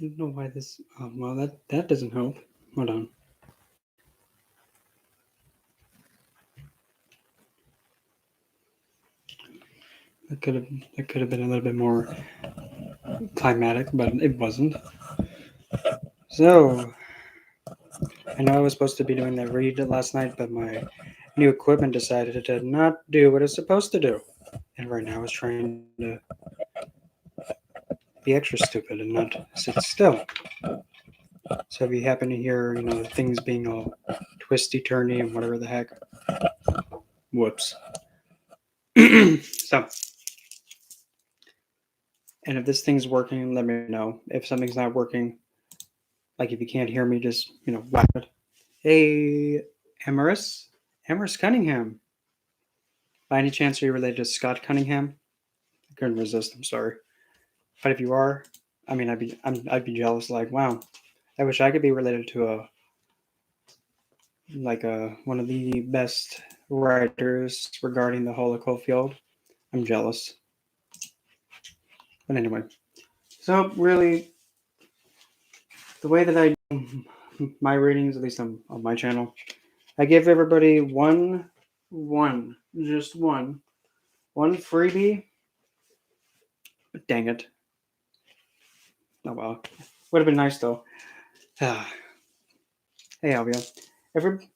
I don't know why this. Oh, well, that doesn't help. Hold on. That could have that could have been a little bit more climatic, but it wasn't. So I know I was supposed to be doing that read last night, but my new equipment decided to not do what it's supposed to do, and right now it's trying to be extra stupid and not sit still. So if you happen to hear, things being all twisty turny and whatever the heck, whoops. So, and if this thing's working, let me know. If something's not working, like if you can't hear me, just whack it. Hey, Emerus, Emerus Cunningham. By any chance, are you related to Scott Cunningham? I couldn't resist. I'm sorry, but if you are, I mean, I'd be jealous. Like, wow, I wish I could be related to a one of the best writers regarding the whole occult field. I'm jealous. But anyway, so really, the way that I do my readings, at least on my channel, I give everybody just one freebie. Dang it! Oh well, would have been nice though. Hey, Alvia, every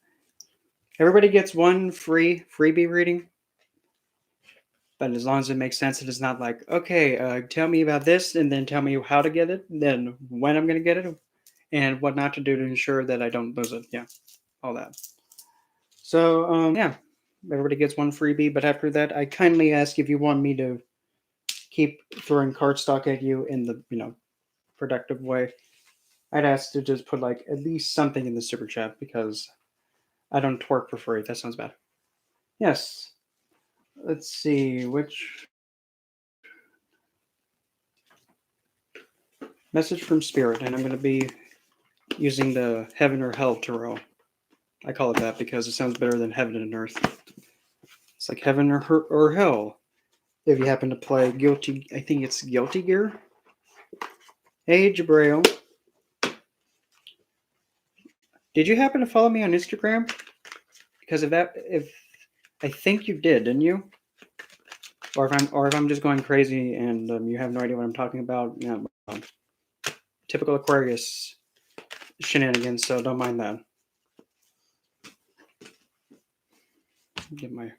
everybody gets one freebie reading, but as long as it makes sense, it is not like, okay, tell me about this, and then tell me how to get it, then when I'm gonna get it, and what not to do to ensure that I don't lose it. Yeah, all that. So yeah, everybody gets one freebie, but after that, I kindly ask if you want me to keep throwing cardstock at you in the productive way. I'd ask to just put like at least something in the super chat because I don't twerk for free. That sounds bad. Yes. Let's see which message from spirit, and I'm going to be using the heaven or hell tarot. I call it that because it sounds better than heaven and earth. It's like heaven or hell. If you happen to play Guilty, I think it's Guilty Gear. Hey, Jabrail. Did you happen to follow me on Instagram? Because if I think you did, didn't you? Or if I'm just going crazy and you have no idea what I'm talking about, typical Aquarius shenanigans. So don't mind that. Get my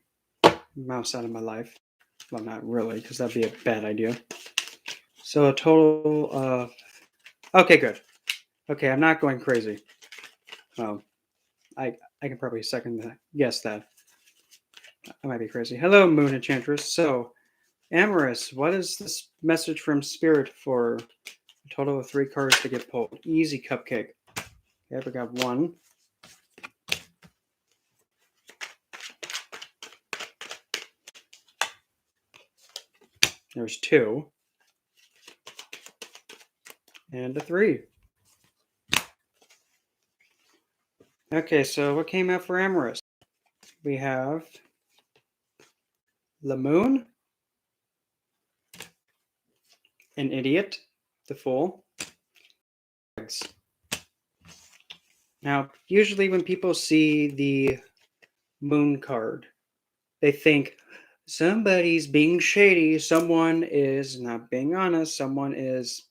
mouse out of my life. Well, not really, because that'd be a bad idea. So a total of. Okay, good. Okay, I'm not going crazy. I I can probably guess that. I might be crazy. Hello, Moon Enchantress. So, Amorous, what is this message from Spirit for a total of 3 cards to get pulled? Easy cupcake. Okay, we got 1. There's 2. And a 3. Okay, so what came out for Amorous? We have the Moon, an Idiot, the Fool, Eggs. Now, usually when people see the Moon card, they think somebody's being shady, someone is not being honest, someone is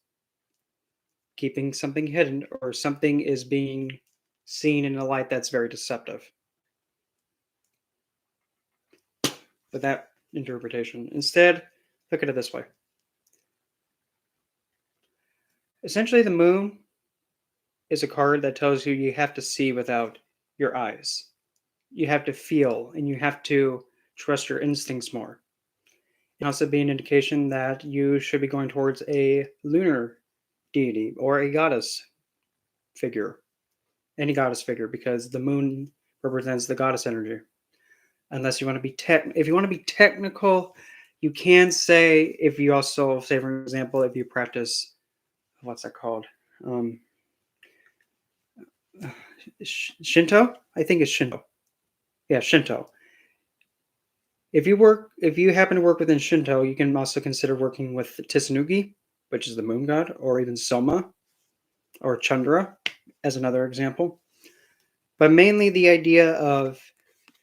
keeping something hidden, or something is being seen in a light that's very deceptive. With that interpretation, instead, look at it this way. Essentially, the Moon is a card that tells you have to see without your eyes. You have to feel, and you have to trust your instincts more. It can also be an indication that you should be going towards a lunar deity or a goddess figure, any goddess figure, because the moon represents the goddess energy. Unless you want to be if you want to be technical, you can say, if you also say, for example, if you practice, what's that called? Shinto? I think it's Shinto. Yeah, Shinto. If you happen to work within Shinto, you can also consider working with Tsunugi, which is the moon god, or even Soma. or Chandra as another example. But mainly the idea of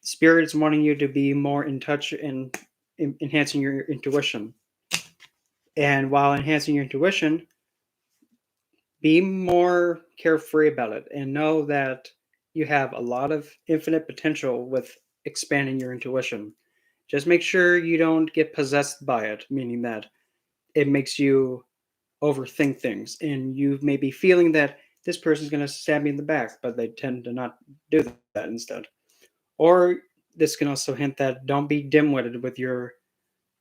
spirits wanting you to be more in touch and enhancing your intuition. And while enhancing your intuition, be more carefree about it and know that you have a lot of infinite potential with expanding your intuition. Just make sure you don't get possessed by it, meaning that it makes you overthink things and you may be feeling that this person's going to stab me in the back, but they tend to not do that instead. Or this can also hint that don't be dim-witted with your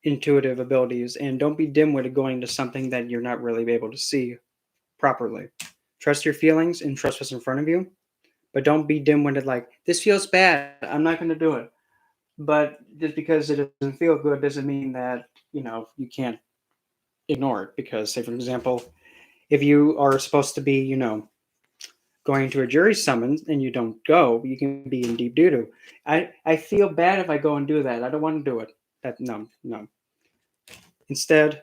intuitive abilities and don't be dim-witted going into something that you're not really able to see properly. Trust your feelings and trust what's in front of you, but don't be dim-witted like, this feels bad, I'm not going to do it. But just because it doesn't feel good doesn't mean that, you can't ignore it. Because, say, for example, if you are supposed to be, going to a jury summons and you don't go, you can be in deep doo doo. I feel bad if I go and do that. I don't want to do it. No. Instead,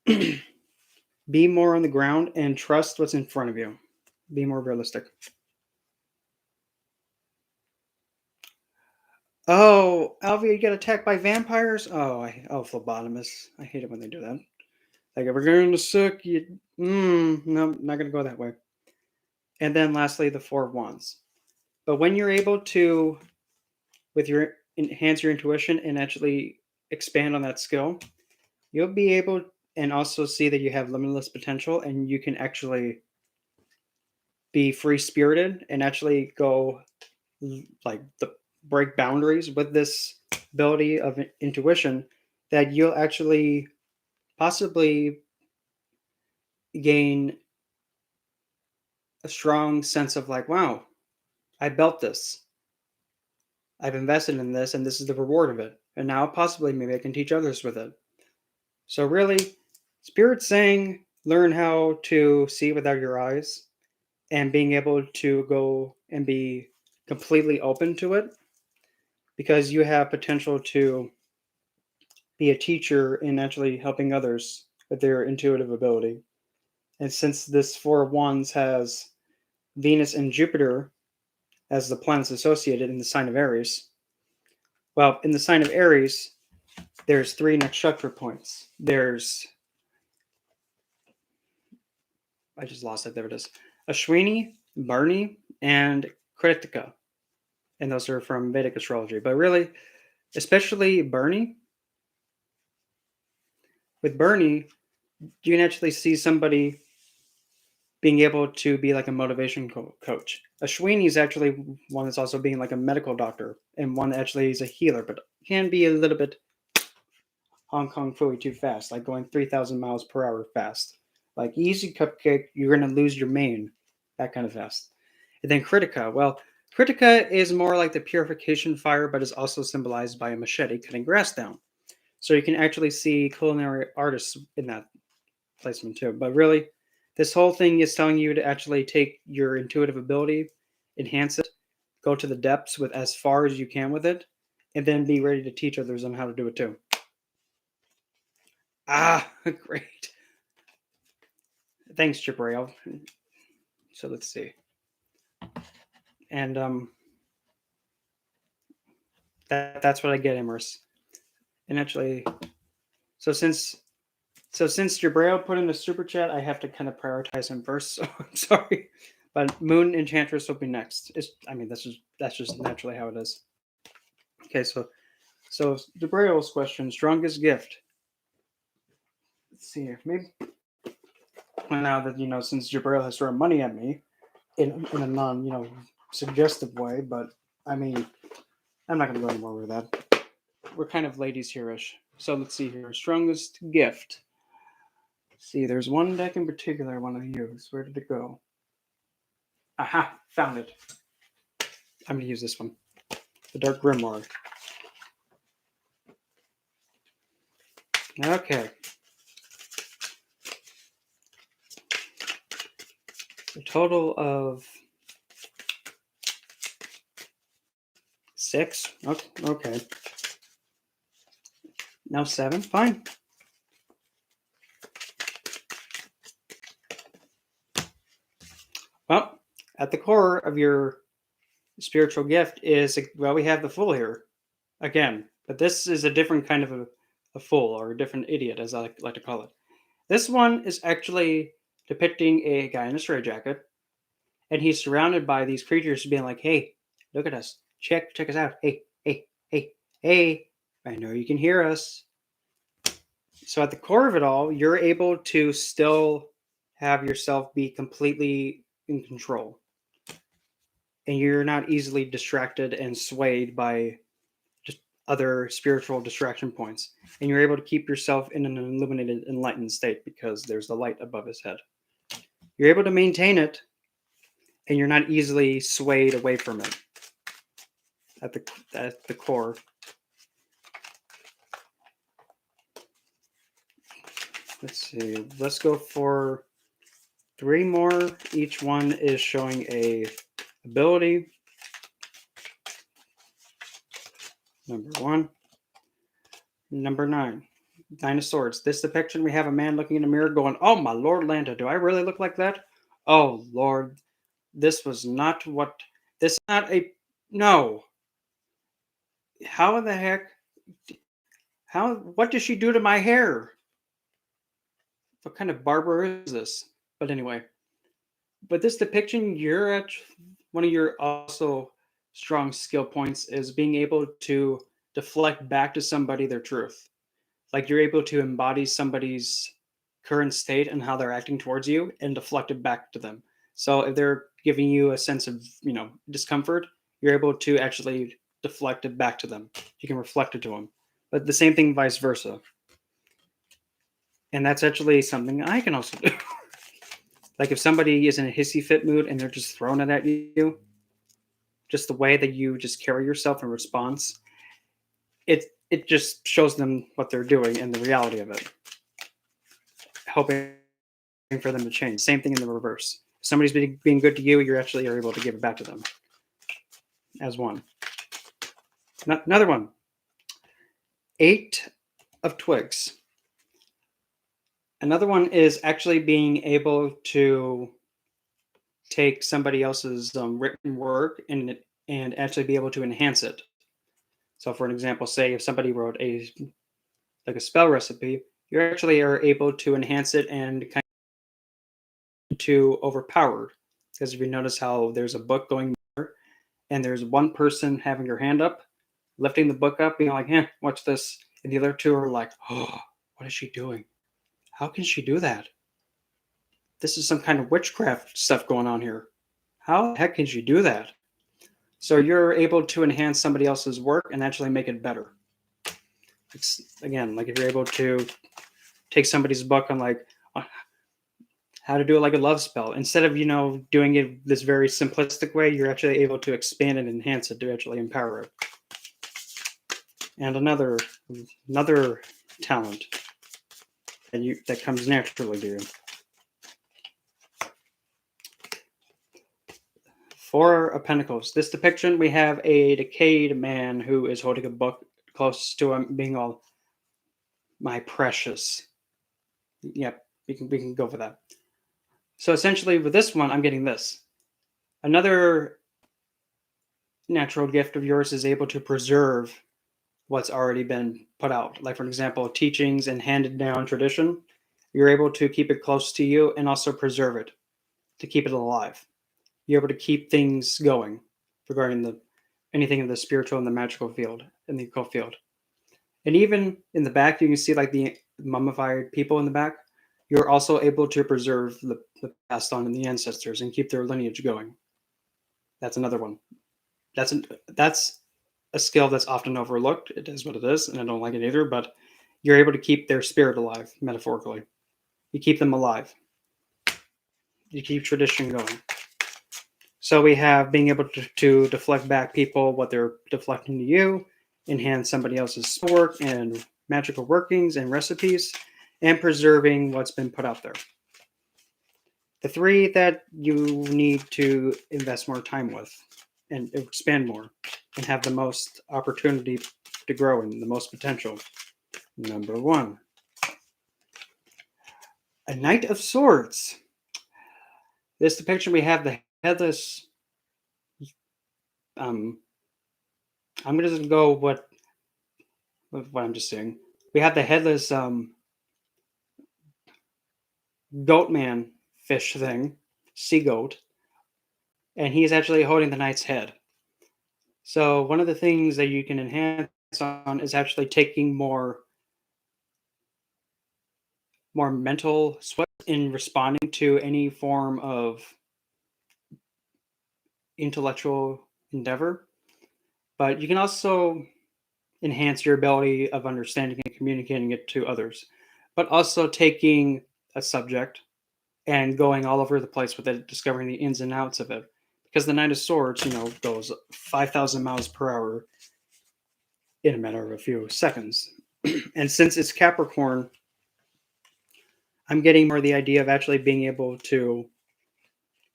be more on the ground and trust what's in front of you. Be more realistic. Oh, Alvia, you got attacked by vampires? Oh, phlebotomist. I hate it when they do that. Like, if we're going to suck, no, not going to go that way. And then lastly, the Four of Wands. But when you're able to, enhance your intuition and actually expand on that skill, you'll be able and also see that you have limitless potential and you can actually be free spirited and actually go like the break boundaries with this ability of intuition, that you'll actually possibly gain a strong sense of like, wow, I built this. I've invested in this and this is the reward of it. And now possibly maybe I can teach others with it. So really, Spirit's saying learn how to see without your eyes and being able to go and be completely open to it, because you have potential to be a teacher in actually helping others with their intuitive ability. And since this Four of Wands has Venus and Jupiter as the planets associated in the sign of Aries, well, in the sign of Aries, there's 3 nakshatra points. I just lost it. There it is. Ashwini, Bharani, and Kritika. And those are from Vedic astrology. But really, especially Bharani, with Bharani, you can actually see somebody being able to be like a motivation coach. Ashwini is actually one that's also being like a medical doctor and one that actually is a healer, but can be a little bit Hong Kong Phooey too fast, like going 3,000 miles per hour fast. Like easy cupcake, you're going to lose your mane, that kind of fast. And then Kritika. Well, Kritika is more like the purification fire, but is also symbolized by a machete cutting grass down. So you can actually see culinary artists in that placement too. But really, this whole thing is telling you to actually take your intuitive ability, enhance it, go to the depths with as far as you can with it, and then be ready to teach others on how to do it too. Ah, great. Thanks, Jabrail. So let's see. And that's what I get, Immerse. And actually, so since Jabrail put in the super chat, I have to kind of prioritize him first. So I'm sorry, but Moon Enchantress will be next. That's just naturally how it is. Okay, so Jabrail's question: strongest gift. Let's see if maybe now that since Jabrail has thrown money at me in a non suggestive way, but I mean I'm not going to go anymore with that. We're kind of ladies here-ish. So let's see here. Strongest gift. See, there's one deck in particular I want to use. Where did it go? Aha, found it. I'm going to use this one. The Dark Grimoire. Okay. A total of 6. Okay. Now 7. Fine. At the core of your spiritual gift is, well, we have the fool here again, but this is a different kind of a fool, or a different idiot, as I like to call it. This one is actually depicting a guy in a straitjacket, and he's surrounded by these creatures being like, "Hey, look at us! Check us out! Hey, hey, hey, hey! I know you can hear us." So at the core of it all, you're able to still have yourself be completely in control, and you're not easily distracted and swayed by just other spiritual distraction points. And you're able to keep yourself in an illuminated, enlightened state because there's the light above his head. You're able to maintain it, and you're not easily swayed away from it at the core. Let's see. Let's go for 3 more. Each one is showing a ability. Number 1. Number 9. Nine of Swords. This depiction, we have a man looking in a mirror going, "Oh my Lord, Lanta, do I really look like that? Oh Lord, this was not what, this is not a, no. How the heck, what did she do to my hair? What kind of barber is this?" But anyway, but this depiction, you're at one of your also strong skill points is being able to deflect back to somebody their truth. Like you're able to embody somebody's current state and how they're acting towards you and deflect it back to them. So if they're giving you a sense of, discomfort, you're able to actually deflect it back to them. You can reflect it to them. But the same thing vice versa. And that's actually something I can also do. Like if somebody is in a hissy fit mood and they're just throwing it at you, just the way that you just carry yourself in response, it just shows them what they're doing and the reality of it. Hoping for them to change. Same thing in the reverse. If somebody's being good to you, you're able to give it back to them as one. Another one. 8 of Twigs. Another one is actually being able to take somebody else's written work and actually be able to enhance it. So, for an example, say if somebody wrote a spell recipe, you actually are able to enhance it and kind of to overpowered. Because if you notice how there's a book going there, and there's one person having their hand up, lifting the book up, being like, watch this," and the other two are like, "Oh, what is she doing? How can she do that? This is some kind of witchcraft stuff going on here. How the heck can she do that?" So you're able to enhance somebody else's work and actually make it better. It's, again, like if you're able to take somebody's book on how to do a love spell, instead of doing it this very simplistic way, you're actually able to expand and enhance it to actually empower it. And another talent that comes naturally to you. 4 of Pentacles. This depiction, we have a decayed man who is holding a book close to him, being all, "My precious." Yep, we can go for that. So essentially, with this one, I'm getting this. Another natural gift of yours is able to preserve what's already been put out. Like, for example, teachings and handed down tradition. You're able to keep it close to you and also preserve it, to keep it alive. You're able to keep things going regarding anything in the spiritual and the magical field, in the occult field. And even in the back, you can see the mummified people in the back. You're also able to preserve the passed on and the ancestors and keep their lineage going. That's another one. That's a skill that's often overlooked. It is what it is, and I don't like it either, but you're able to keep their spirit alive, metaphorically. You keep them alive. You keep tradition going. So we have being able to deflect back people what they're deflecting to you, enhance somebody else's work and magical workings and recipes, and preserving what's been put out there. The 3 that you need to invest more time with and expand more and have the most opportunity to grow and the most potential. Number 1, a Knight of Swords. This depiction, we have the headless. Um, I'm gonna just go what I'm just saying. We have the headless goat man fish thing, sea goat, and he's actually holding the knight's head. So one of the things that you can enhance on is actually taking more mental sweat in responding to any form of intellectual endeavor. But you can also enhance your ability of understanding and communicating it to others, but also taking a subject and going all over the place with it, discovering the ins and outs of it. Because the Knight of Swords, goes 5,000 miles per hour in a matter of a few seconds. And since it's Capricorn, I'm getting more the idea of actually being able to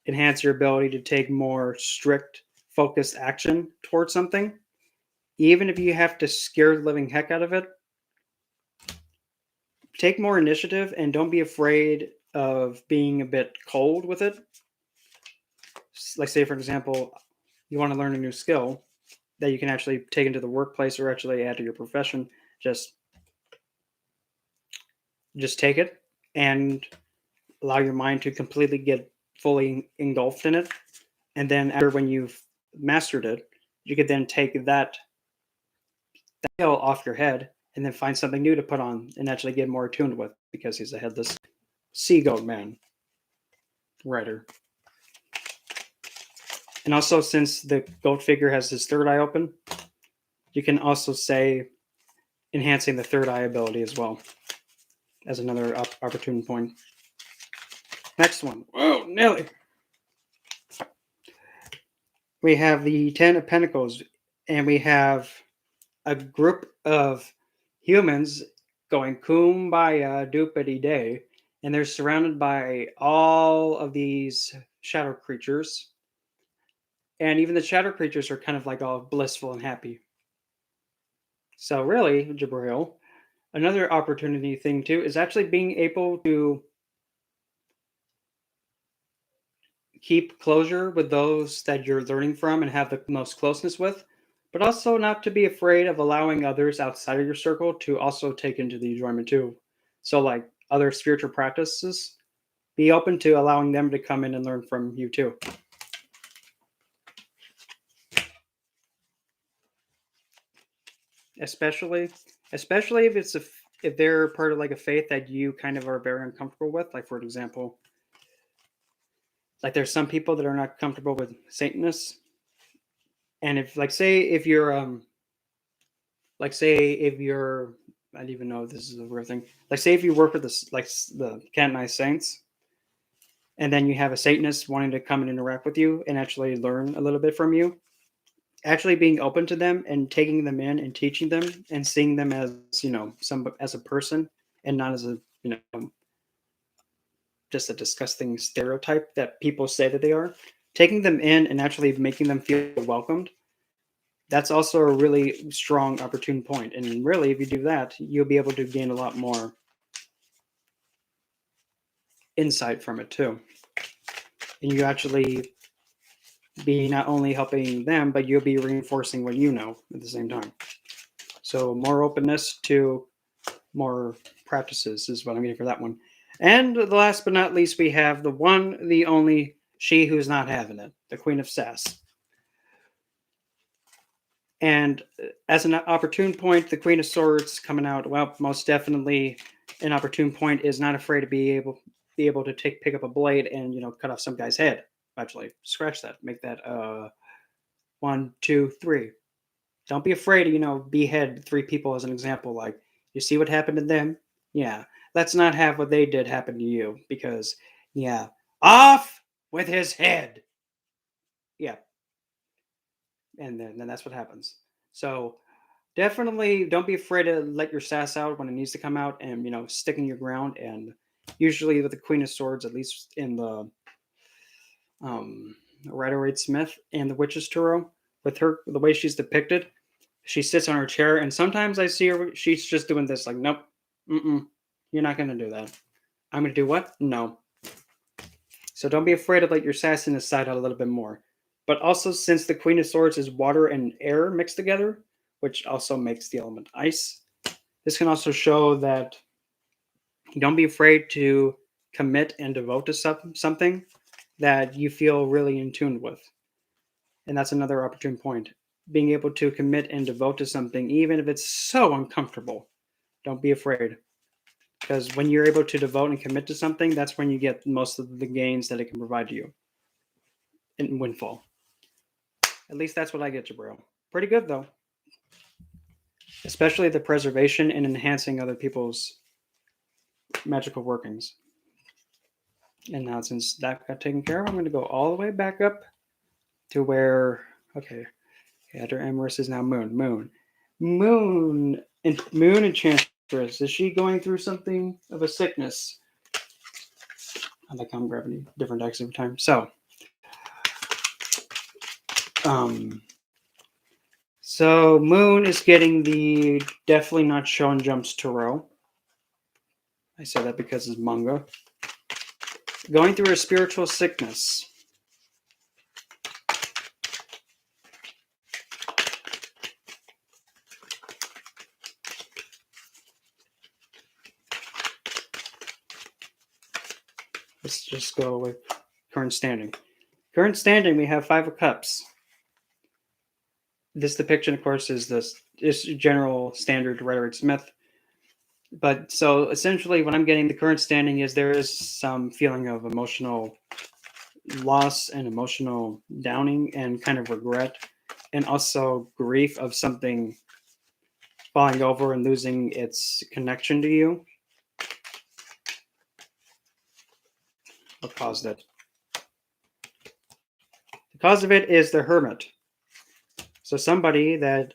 enhance your ability to take more strict, focused action towards something. Even if you have to scare the living heck out of it, take more initiative and don't be afraid of being a bit cold with it. Like, say, for example, you want to learn a new skill that you can actually take into the workplace or actually add to your profession. Just take it and allow your mind to completely get fully engulfed in it. And then after when you've mastered it, you could then take that skill off your head and then find something new to put on and actually get more attuned with because he's a headless sea goat man rider. And also, since the goat figure has his third eye open, you can also say enhancing the third eye ability as well as another opportune point. Next one. Whoa, Nelly. We have the Ten of Pentacles, and we have a group of humans going kumbaya doopity day, and they're surrounded by all of these shadow creatures. And even the shadow creatures are kind of like all blissful and happy. So, really, Jabril, another opportunity thing too is actually being able to keep closure with those that you're learning from and have the most closeness with, but also not to be afraid of allowing others outside of your circle to also take into the enjoyment too. So, like other spiritual practices, be open to allowing them to come in and learn from you too. Especially, if they're part of like a faith that you kind of are very uncomfortable with. Like, for example, like there's some people that are not comfortable with Satanists, and if like say if you're I don't even know if this is a real thing. Like, say if you work with the Cantonized Saints, and then you have a Satanist wanting to come and interact with you and actually learn a little bit from you, actually being open to them and taking them in and teaching them and seeing them as as a person and not as a just a disgusting stereotype that people say that they are. Taking them in and actually making them feel welcomed, that's also a really strong opportune point. And really, if you do that, you'll be able to gain a lot more insight from it too. And you actually be not only helping them, but you'll be reinforcing what you know at the same time. So more openness to more practices is what I'm getting for that one. And the last but not least, we have the one, the only, she who's not having it, the Queen of Sass. And as an opportune point, the Queen of Swords coming out. Well, most definitely, an opportune point is not afraid to be able to pick up a blade and cut off some guy's head. Actually, scratch that. Make that 1, 2, 3. Don't be afraid to behead 3 people as an example. Like, you see what happened to them? Yeah, let's not have what they did happen to you because yeah, off with his head. Yeah, and then that's what happens. So definitely don't be afraid to let your sass out when it needs to come out and sticking your ground. And usually with the Queen of Swords, at least in the Rider-Waite Smith and the Witch's Tarot, with her the way she's depicted, she sits on her chair and sometimes I see her, she's just doing this like, nope, you're not going to do that. I'm going to do what? No. So don't be afraid to let your sassiness side out a little bit more. But also, since the Queen of Swords is water and air mixed together, which also makes the element ice, this can also show that don't be afraid to commit and devote to something that you feel really in tune with. And that's another opportune point. Being able to commit and devote to something, even if it's so uncomfortable, don't be afraid. Because when you're able to devote and commit to something, that's when you get most of the gains that it can provide to you in Windfall. At least that's what I get, Jabril. Pretty good, though. Especially the preservation and enhancing other people's magical workings. And now, since that got taken care of, I'm going to go all the way back up to where, okay, after Emerus is now Moon. Moon Enchantress. Is she going through something of a sickness? I like how I'm grabbing different decks every time. So, so Moon is getting the definitely not shown jumps Tarot. I say that because it's manga. Going through a spiritual sickness. Let's just go with current standing. Current standing, we have 5 of Cups. This depiction, of course, is this general standard Rider-Waite-Smith. But so essentially, what I'm getting the current standing is there is some feeling of emotional loss and emotional downing and kind of regret, and also grief of something falling over and losing its connection to you. What caused it? The cause of it is the Hermit. So somebody that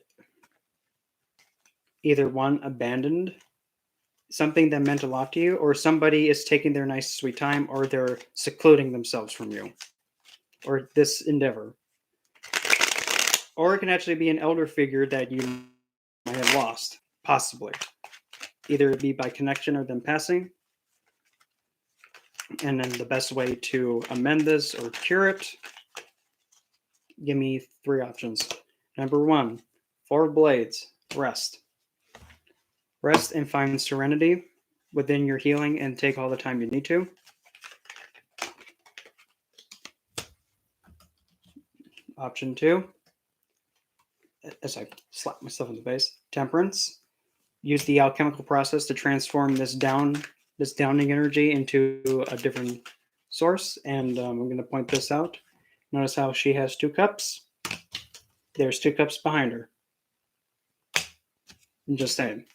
either one abandoned something that meant a lot to you, or somebody is taking their nice sweet time, or they're secluding themselves from you, or this endeavor. Or it can actually be an elder figure that you might have lost, possibly. Either it be by connection or them passing. And then the best way to amend this or cure it, give me 3 options. Number 1, 4 blades, rest. Rest and find serenity within your healing and take all the time you need to. Option 2, as I slap myself in the face, temperance. Use the alchemical process to transform this downing energy into a different source. And I'm going to point this out. Notice how she has 2 cups. There's 2 cups behind her. I'm just saying.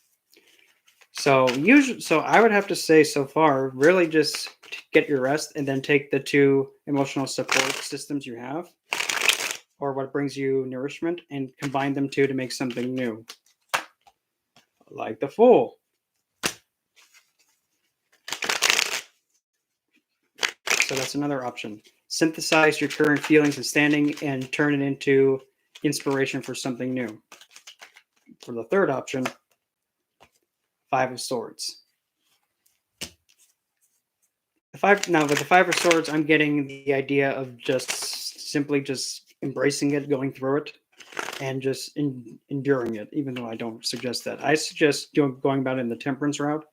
So I would have to say so far, really just get your rest and then take the 2 emotional support systems you have, or what brings you nourishment, and combine them to make something new. Like the Fool. So that's another option. Synthesize your current feelings and standing and turn it into inspiration for something new. For the third option, 5 of Swords. Now with the 5 of Swords, I'm getting the idea of just simply just embracing it, going through it, and just enduring it, even though I don't suggest that. I suggest going about it in the temperance route.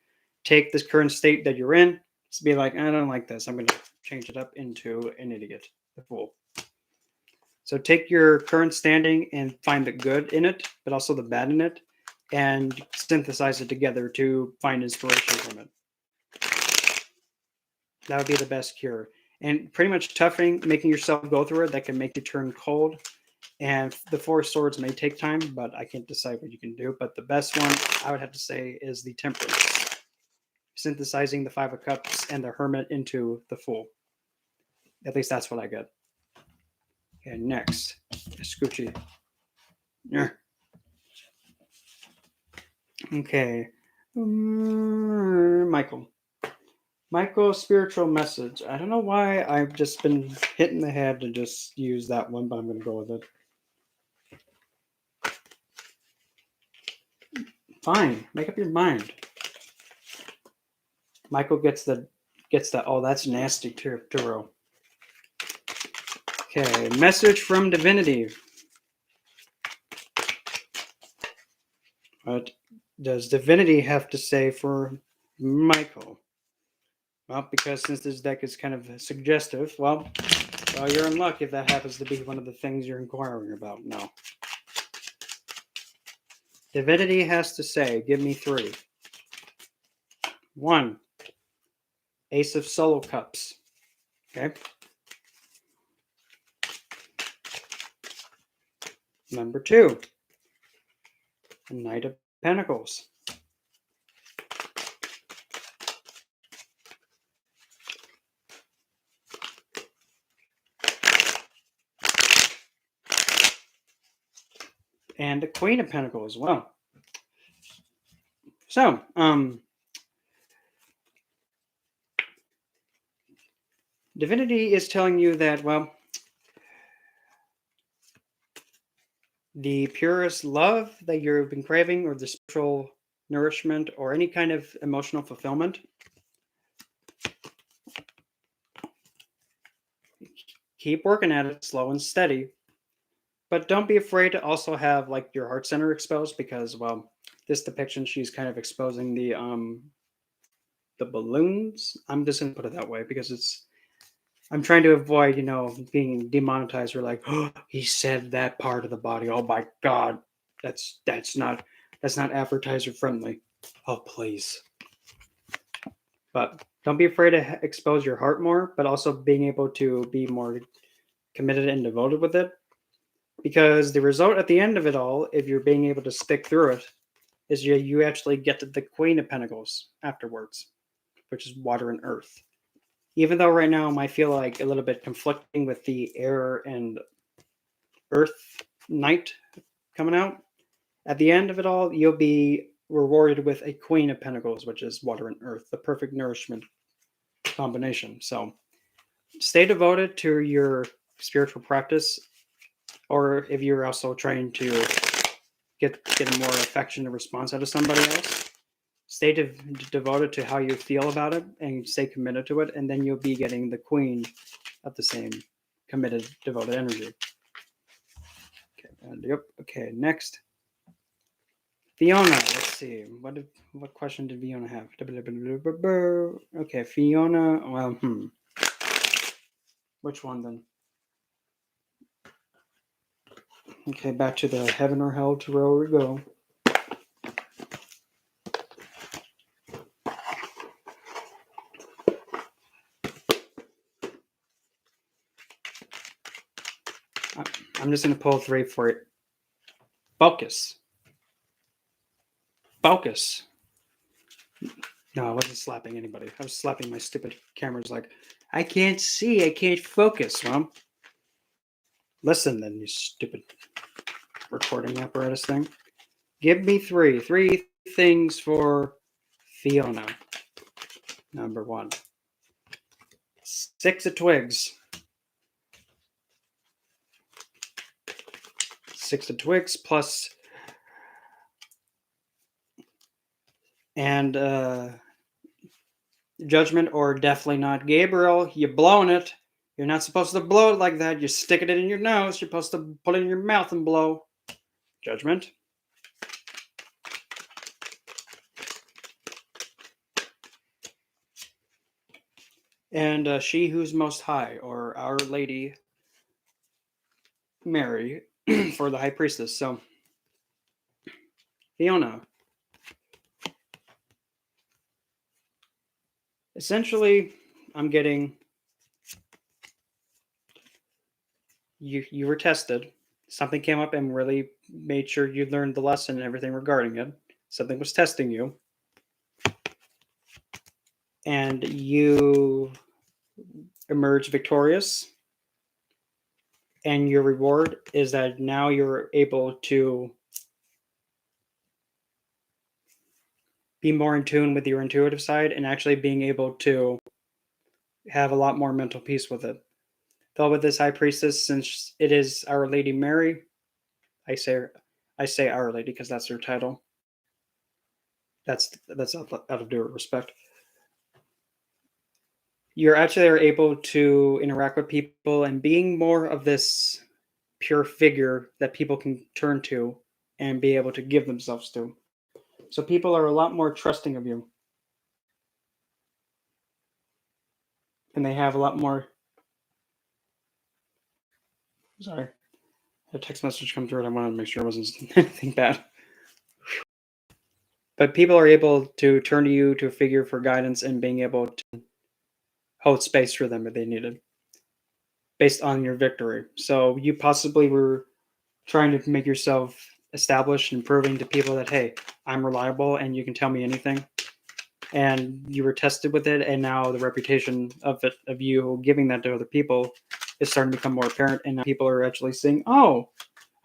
Take this current state that you're in, just be like, I don't like this. I'm going to change it up into an idiot, the Fool. So take your current standing and find the good in it, but also the bad in it, and synthesize it together to find inspiration from it. That would be the best cure. And pretty much toughening, making yourself go through it, that can make you turn cold. And the 4 swords may take time, but I can't decide what you can do. But the best one, I would have to say, is the temperance. Synthesizing the 5 of cups and the hermit into the Fool. At least that's what I get. Okay, next. Scoochie. Okay. Michael. Michael's spiritual message. I don't know why I've just been hitting the head to just use that one, but I'm going to go with it. Fine. Make up your mind. Michael gets the oh, that's nasty, Tarot. Okay, message from divinity. What does divinity have to say for Michael? Well, because since this deck is kind of suggestive, well, you're in luck if that happens to be one of the things you're inquiring about. No. Divinity has to say, give me 3. 1, Ace of Solo Cups. Okay. Number 2, Knight of Pentacles. And a Queen of Pentacles as well. So, divinity is telling you that, well, the purest love that you've been craving, or the spiritual nourishment, or any kind of emotional fulfillment, keep working at it slow and steady. But don't be afraid to also have like your heart center exposed, because, well, this depiction, she's kind of exposing the balloons. I'm just gonna put it that way because I'm trying to avoid, being demonetized or like, oh, he said that part of the body. Oh my god, that's not advertiser friendly. Oh please. But don't be afraid to expose your heart more, but also being able to be more committed and devoted with it. Because the result at the end of it all, if you're being able to stick through it, is you actually get to the Queen of Pentacles afterwards, which is water and earth. Even though right now I might feel like a little bit conflicting with the air and earth knight coming out, at the end of it all, you'll be rewarded with a Queen of Pentacles, which is water and earth, the perfect nourishment combination. So stay devoted to your spiritual practice, or if you're also trying to get a more affectionate response out of somebody else, stay devoted to how you feel about it and stay committed to it, and then you'll be getting the Queen of the same committed, devoted energy. Okay, yep. Okay, next. Fiona, let's see. What question did Fiona have? Okay, Fiona. Well, which one then? Okay, back to the Heaven or Hell Tarot we go. I'm just going to pull 3 for it. Focus. Focus. No, I wasn't slapping anybody. I was slapping my stupid cameras like, I can't see. I can't focus. Well, listen then, you stupid recording apparatus thing. Give me 3 things for Fiona. Number 1. 6 of Twigs. 6 of Twigs plus and Judgment, or definitely not Gabriel. You're blowing it. You're not supposed to blow it like that. You're sticking it in your nose. You're supposed to put it in your mouth and blow. Judgment. And She Who's Most High, or Our Lady Mary, for the High Priestess. So, Fiona. Essentially, I'm getting you were tested. Something came up and really made sure you learned the lesson and everything regarding it. Something was testing you. And you emerged victorious. And your reward is that now you're able to be more in tune with your intuitive side and actually being able to have a lot more mental peace with it. Though with this High Priestess, since it is Our Lady Mary, I say Our Lady because that's her title. That's out of due respect. you're actually are able to interact with people and being more of this pure figure that people can turn to and be able to give themselves to. So people are a lot more trusting of you, and they have a lot more. Sorry, a text message come through, and I wanted to make sure it wasn't anything bad. But people are able to turn to you to a figure for guidance and being able to hold space for them if they need it, based on your victory. So you possibly were trying to make yourself established and proving to people that, hey, I'm reliable and you can tell me anything. And you were tested with it, and now the reputation of it, of you giving that to other people, is starting to become more apparent. And now people are actually saying, "Oh,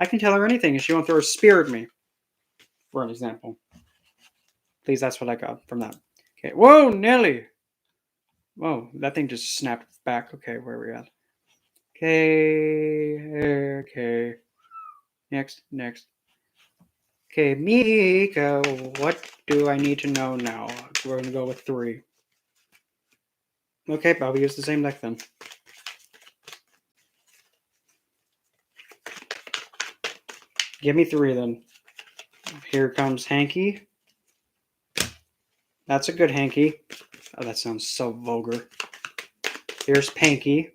I can tell her anything, and she won't throw a spear at me." For an example, at least that's what I got from that. Okay, whoa, Nelly! Whoa, that thing just snapped back. Okay, where are we at? Okay, okay. Next. Okay, Mika, what do I need to know now? We're gonna go with 3. Okay, Bobby, use the same deck then. Give me 3 then. Here comes Hanky. That's a good Hanky. Oh, that sounds so vulgar. Here's Panky.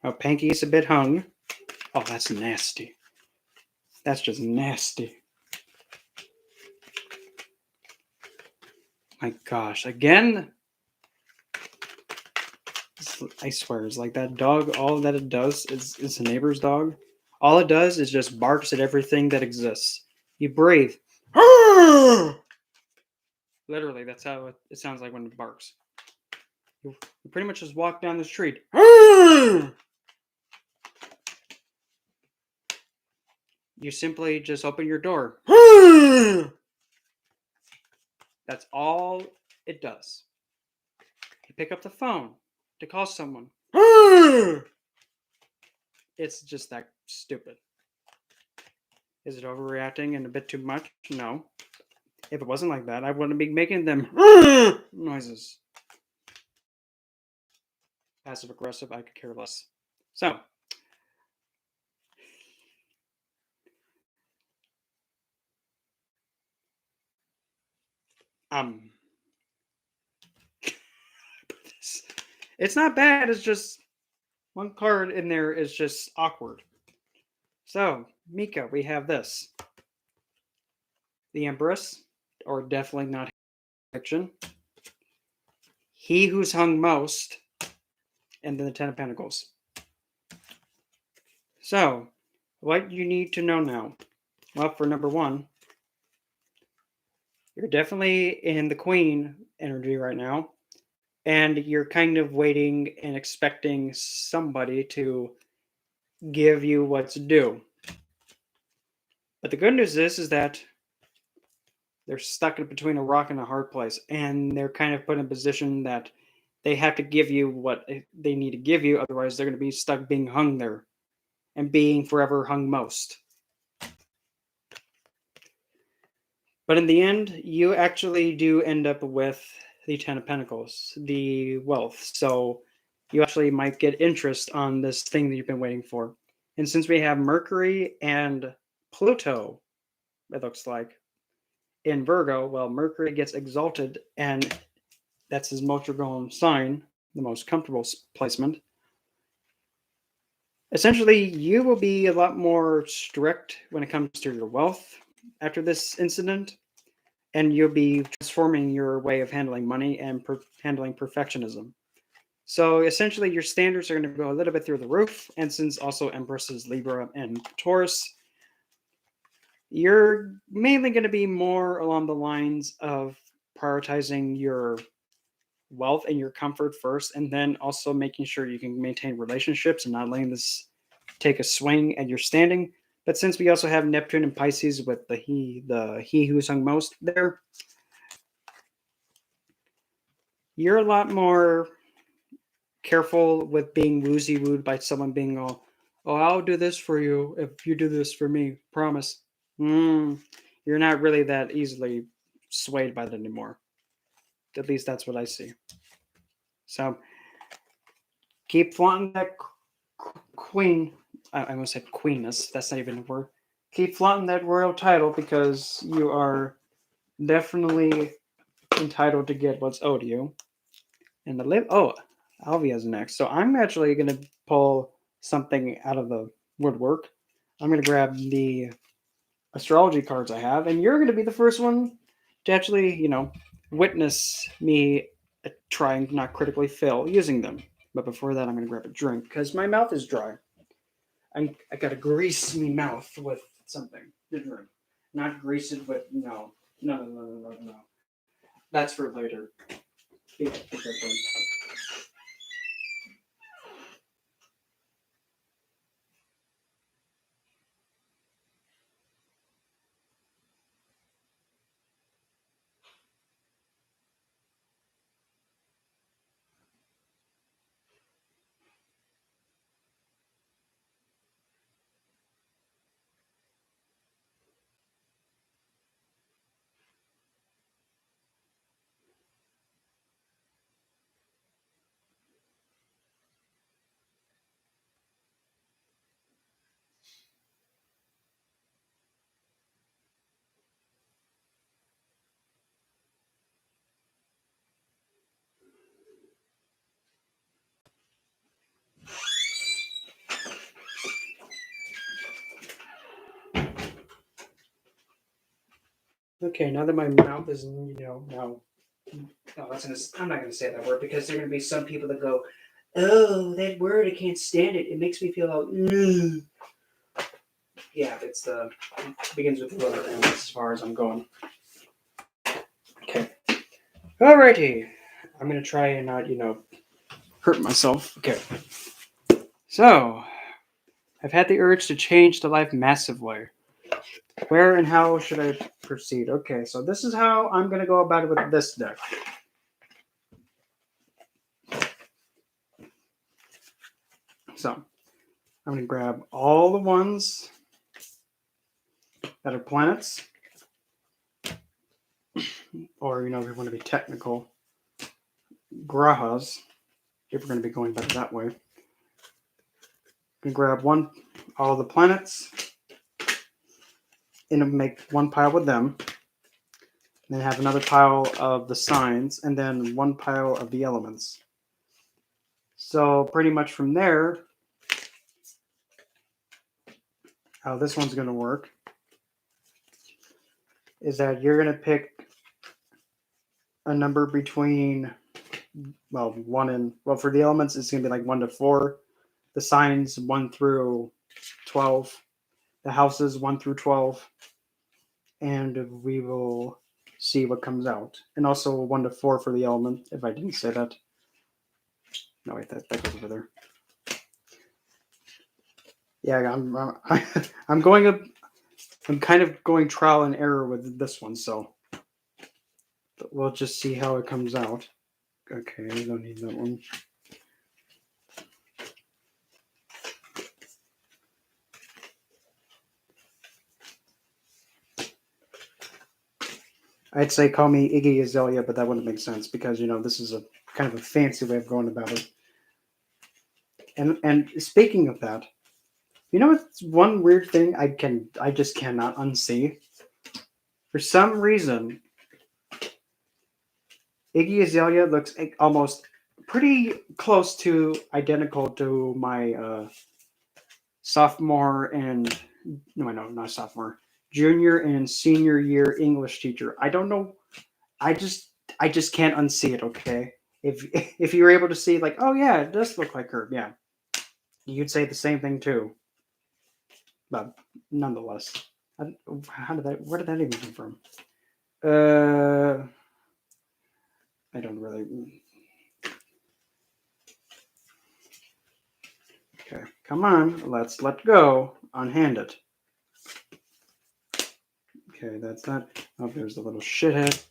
Oh, Panky's a bit hung. Oh, that's nasty. That's just nasty. My gosh, again? I swear, it's like that dog, all that it does is a neighbor's dog. All it does is just barks at everything that exists. You breathe. Literally, that's how it sounds like when it barks. You pretty much just walk down the street. You simply just open your door. That's all it does. You pick up the phone to call someone. It's just that stupid. Is it overreacting and a bit too much? No. If it wasn't like that, I wouldn't be making them noises. Passive aggressive, I could care less. So, it's not bad. It's just one card in there is just awkward. So, Mika, we have this: the Empress, or definitely not fiction. He who's hung most, and then the Ten of Pentacles. So, what you need to know now? Well, for number 1, you're definitely in the Queen energy right now, and you're kind of waiting and expecting somebody to give you what's due. But the good news is that they're stuck between a rock and a hard place, and they're kind of put in a position that they have to give you what they need to give you, otherwise they're going to be stuck being hung there and being forever hung most. But in the end, you actually do end up with the Ten of Pentacles, the wealth. So you actually might get interest on this thing that you've been waiting for. And since we have Mercury and Pluto, it looks like, in Virgo, well, Mercury gets exalted, and that's his retrograde sign, the most comfortable placement. Essentially, you will be a lot more strict when it comes to your wealth after this incident, and you'll be transforming your way of handling money and handling perfectionism. So essentially, your standards are going to go a little bit through the roof, and since also Empress is Libra and Taurus, you're mainly going to be more along the lines of prioritizing your wealth and your comfort first, and then also making sure you can maintain relationships and not letting this take a swing at your standing. But since we also have Neptune and Pisces with the he who's hung most there, you're a lot more careful with being woozy wooed by someone being all, "Oh, I'll do this for you if you do this for me, promise." You're not really that easily swayed by that anymore. At least that's what I see. So keep flaunting that queen. I almost said queenness. That's not even a word. Keep flaunting that royal title because you are definitely entitled to get what's owed to you. And the Alvia's next. So I'm actually gonna pull something out of the woodwork. I'm gonna grab the astrology cards I have, and you're gonna be the first one to actually, witness me trying to not critically fail using them. But before that, I'm gonna grab a drink because my mouth is dry. I gotta grease me mouth with something to drink, not grease it with no. That's for later. Yeah, Okay, now that my mouth is, now. No, I'm not gonna say that word because there are gonna be some people that go, "Oh, that word, I can't stand it. It makes me feel like, ugh." Yeah, it begins with the letter M as far as I'm going. Okay. Alrighty. I'm gonna try and not, hurt myself. Okay. So, I've had the urge to change the life massively. Where and how should I proceed? Okay, so this is how I'm gonna go about it with this deck. So, I'm gonna grab all the ones that are planets, or if we want to be technical, grahas, if we're going to be going back that way. I'm going to grab all the planets, and make one pile with them. And then have another pile of the signs, and then one pile of the elements. So pretty much from there, how this one's going to work is that you're going to pick a number between, for the elements, it's going to be like 1 to 4. The signs 1 through 12. The houses 1 through 12. And we will see what comes out. And also 1 to 4 for the element, if I didn't say that. No, wait, that goes over there. Yeah, I'm going up. I'm kind of going trial and error with this one, so we'll just see how it comes out. Okay, I don't need that one. I'd say call me Iggy Azalea, but that wouldn't make sense because this is a kind of a fancy way of going about it. And speaking of that, it's one weird thing I just cannot unsee. For some reason, Iggy Azalea looks almost pretty close to identical to my sophomore and no, not sophomore, junior and senior year English teacher. I don't know. I just can't unsee it. Okay, if you're able to see, like, oh yeah, it does look like her. Yeah, you'd say the same thing too. But nonetheless, where did that even come from? I don't really. Okay, come on, let's let go. Unhand it. Okay, that's that. Oh, there's the little shithead.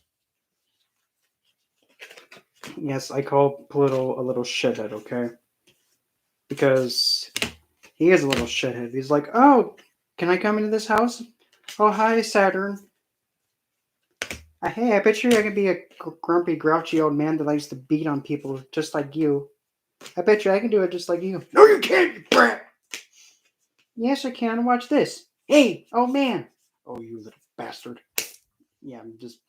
Yes, I call Pluto a little shithead, okay? Because he is a little shithead. He's like, oh, can I come into this house? Oh, hi, Saturn. Hey, I bet you I can be a grumpy, grouchy old man that likes to beat on people just like you. I bet you I can do it just like you. No, you can't, you brat! Yes, I can. Watch this. Hey, oh man. Oh, you little bastard. Yeah, I'm just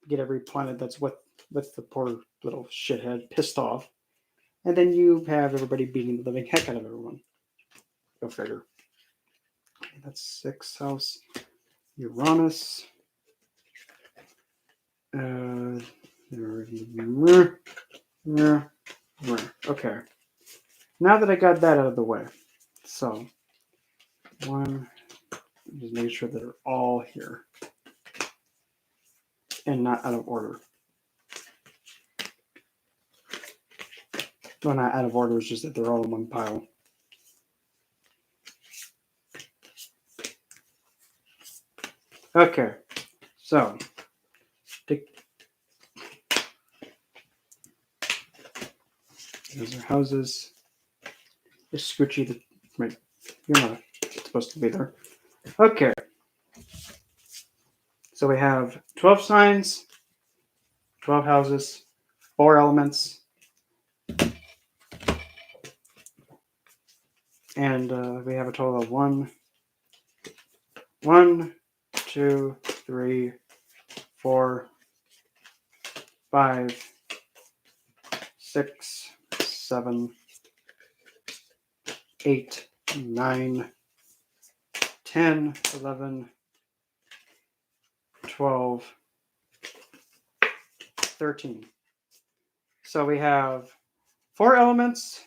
get every planet that's with the poor little shithead pissed off. And then you have everybody beating the living heck out of everyone. Go figure. Okay, that's 6th house. Uranus. Okay. Now that I got that out of the way, so one, just make sure they're all here and not out of order. Well, not out of order, it's just that they're all in one pile. Okay, so those are houses. It's Scoochie, the right, you're not supposed to be there. Okay, so we have 12 signs, 12 houses, 4 elements, and we have a total of 1, 2, 3, 4, 5, 6, 7, 8, 9, 10, 11, 12, 13. So we have 4 elements,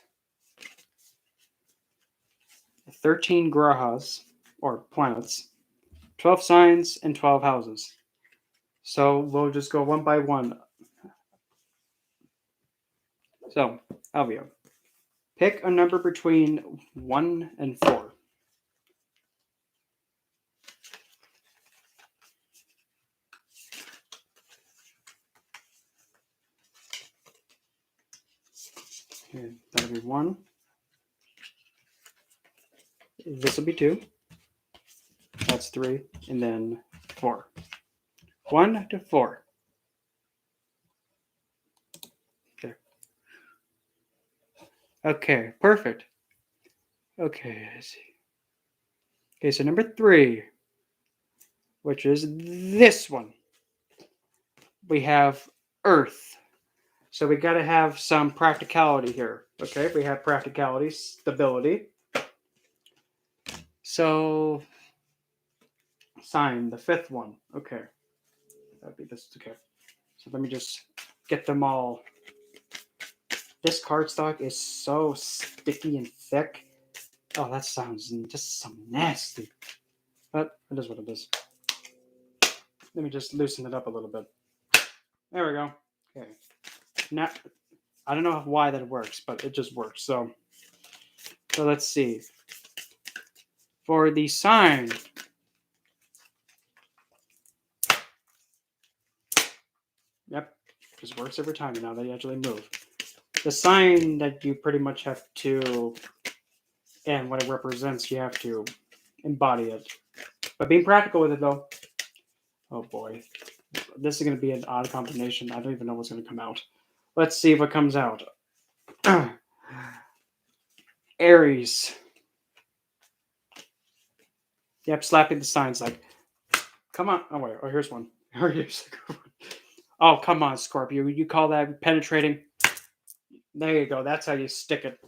13 grahas, or planets, 12 signs, and 12 houses. So we'll just go one by one. So, Alvio, pick a number between 1 and 4. Okay, that'll be 1. This will be 2. That's 3. And then 4. 1 to 4. Okay. Okay, perfect. Okay, I see. Okay, so number 3, which is this one. We have Earth. So we got to have some practicality here. Okay, we have practicality, stability. So, sign, the 5th one. Okay, that'd be this. Okay, so let me just get them all. This cardstock is so sticky and thick. Oh, that sounds just so nasty. But it is what it is. Let me just loosen it up a little bit. There we go. Okay. Now, I don't know why that works, but it just works. So let's see. For the sign, yep, just works every time now that you actually move. The sign that you pretty much have to, and what it represents, you have to embody it. But being practical with it, though, oh boy, this is going to be an odd combination. I don't even know what's going to come out. Let's see what comes out. Aries. Yep, slapping the signs like, come on. Oh, wait. Oh, here's one. Oh, come on, Scorpio. You call that penetrating? There you go. That's how you stick it.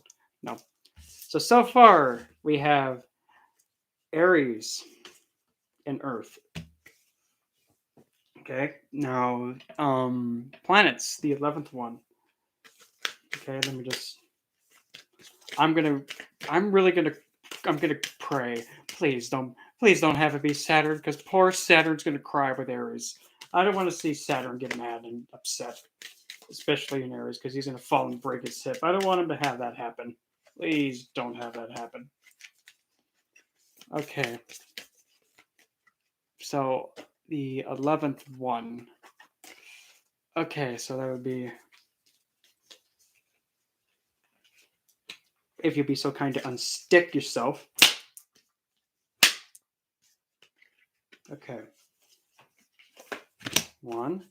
No. So far, we have Aries and Earth. Okay. Now, planets, the 11th one. Okay, let me just. I'm gonna pray. Please don't have it be Saturn, because poor Saturn's gonna cry with Aries. I don't want to see Saturn get mad and upset, especially in Aries, because he's gonna fall and break his hip. I don't want him to have that happen. Please don't have that happen. Okay. So the 11th one. Okay, so that would be, if you'd be so kind to unstick yourself. Okay. 1,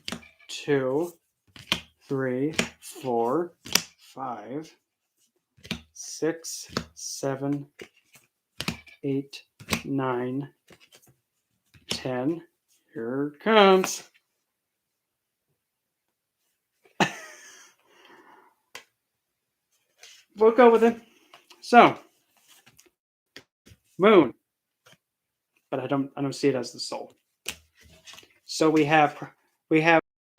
2, 3, 4, 5, 6, 7, 8, 9, 10. Here it comes. We'll go with it. So, moon, but I don't see it as the soul. So we have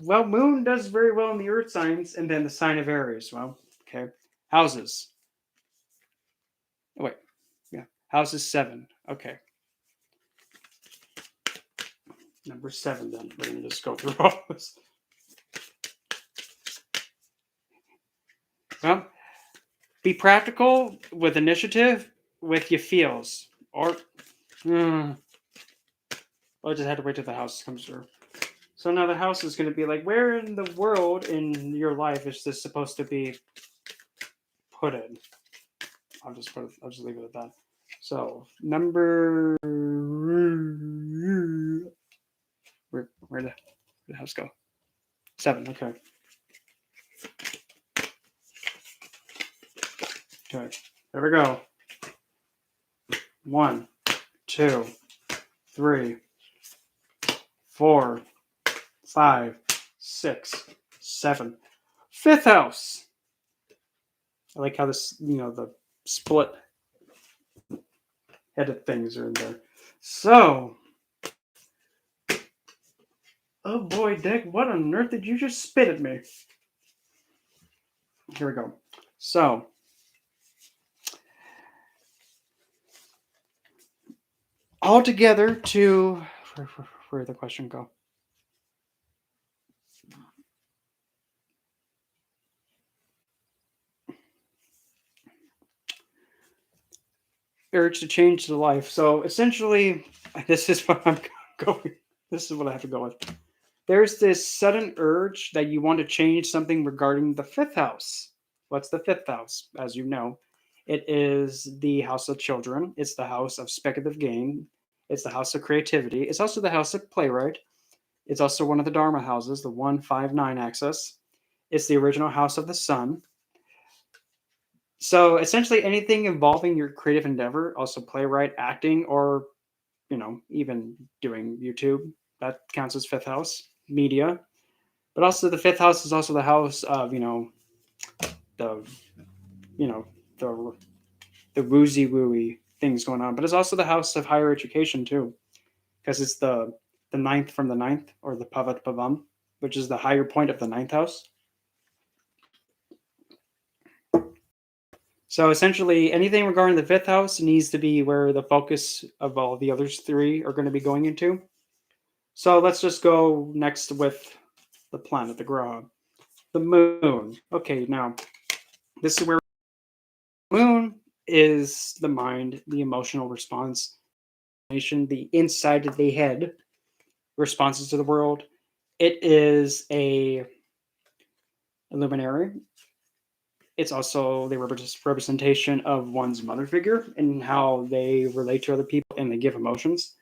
well, moon does very well in the earth signs, and then the sign of Aries. Well, okay, houses. Oh, wait, yeah, houses 7. Okay, number 7. Then we're gonna just go through all this. Well, be practical with initiative with your feels, or I just had to wait till the house comes through. So now the house is going to be like, where in the world in your life is this supposed to be put in? I'll just leave it at that. So number where did the house go? 7. Okay. Okay. There we go. 1, 2, 3, 4, 5, 6, 7. 5th house. I like how this, the split headed things are in there. So, oh boy, Dick, what on earth did you just spit at me? Here we go. So, all together to where did the question go? Urge to change the life. So essentially, this is what I'm going. This is what I have to go with. There's this sudden urge that you want to change something regarding the 5th house. What's the 5th house? As you know, it is the house of children. It's the house of speculative gain. It's the house of creativity. It's also the house of playwright. It's also one of the Dharma houses, the 159 axis. It's the original house of the sun. So essentially, anything involving your creative endeavor, also playwright, acting, or even doing YouTube, that counts as 5th house. Media, but also the 5th house is also the house of the the woozy wooey things going on, but it's also the house of higher education too, because it's the ninth from the ninth, or the Pavat Pavam, which is the higher point of the 9th house. So essentially, anything regarding the 5th house needs to be where the focus of all the others 3 are going to be going into. So let's just go next with the planet, the Graha, the moon. Okay, now this is where moon is the mind, the emotional response, the inside of the head responses to the world. It is a luminary. It's also the representation of one's mother figure and how they relate to other people and they give emotions.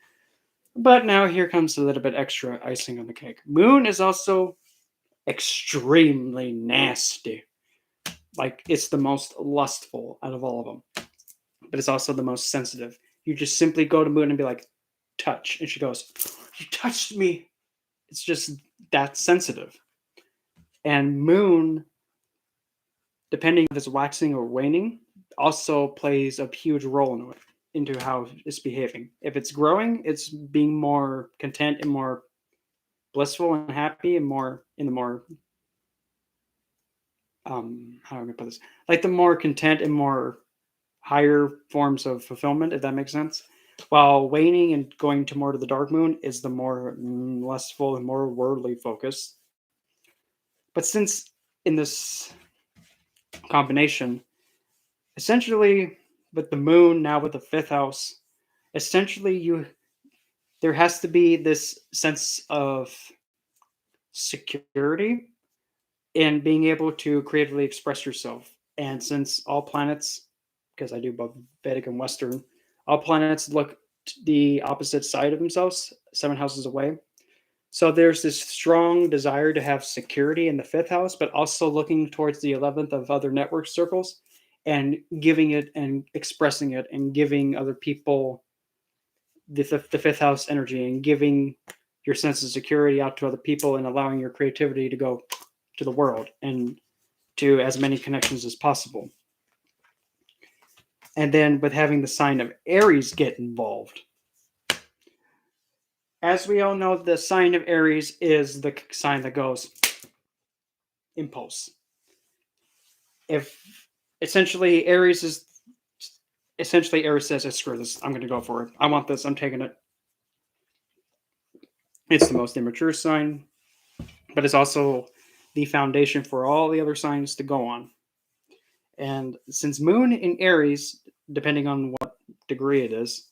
But now here comes a little bit extra icing on the cake. Moon is also extremely nasty. Like, it's the most lustful out of all of them. But it's also the most sensitive. You just simply go to Moon and be like, touch. And she goes, you touched me. It's just that sensitive. And Moon, depending if it's waxing or waning, also plays a huge role into how it's behaving. If it's growing, it's being more content and more blissful and happy and more in the more how am I gonna put this? Like the more content and more higher forms of fulfillment, if that makes sense. While waning and going to more to the dark moon is the more lustful and more worldly focus. But since in this combination, essentially with the moon now with the 5th house, essentially there has to be this sense of security in being able to creatively express yourself. And since all planets, because I do both Vedic and Western, all planets look the opposite side of themselves, 7 houses away. So there's this strong desire to have security in the fifth house, but also looking towards the 11th of other network circles and giving it and expressing it and giving other people the fifth house energy and giving your sense of security out to other people and allowing your creativity to go to the world and to as many connections as possible. And then with having the sign of Aries get involved. As we all know, the sign of Aries is the sign that goes impulse. If essentially Aries is Aries says, screw this, I'm going to go for it. I want this, I'm taking it. It's the most immature sign, but it's also the foundation for all the other signs to go on. And since Moon in Aries, depending on what degree it is,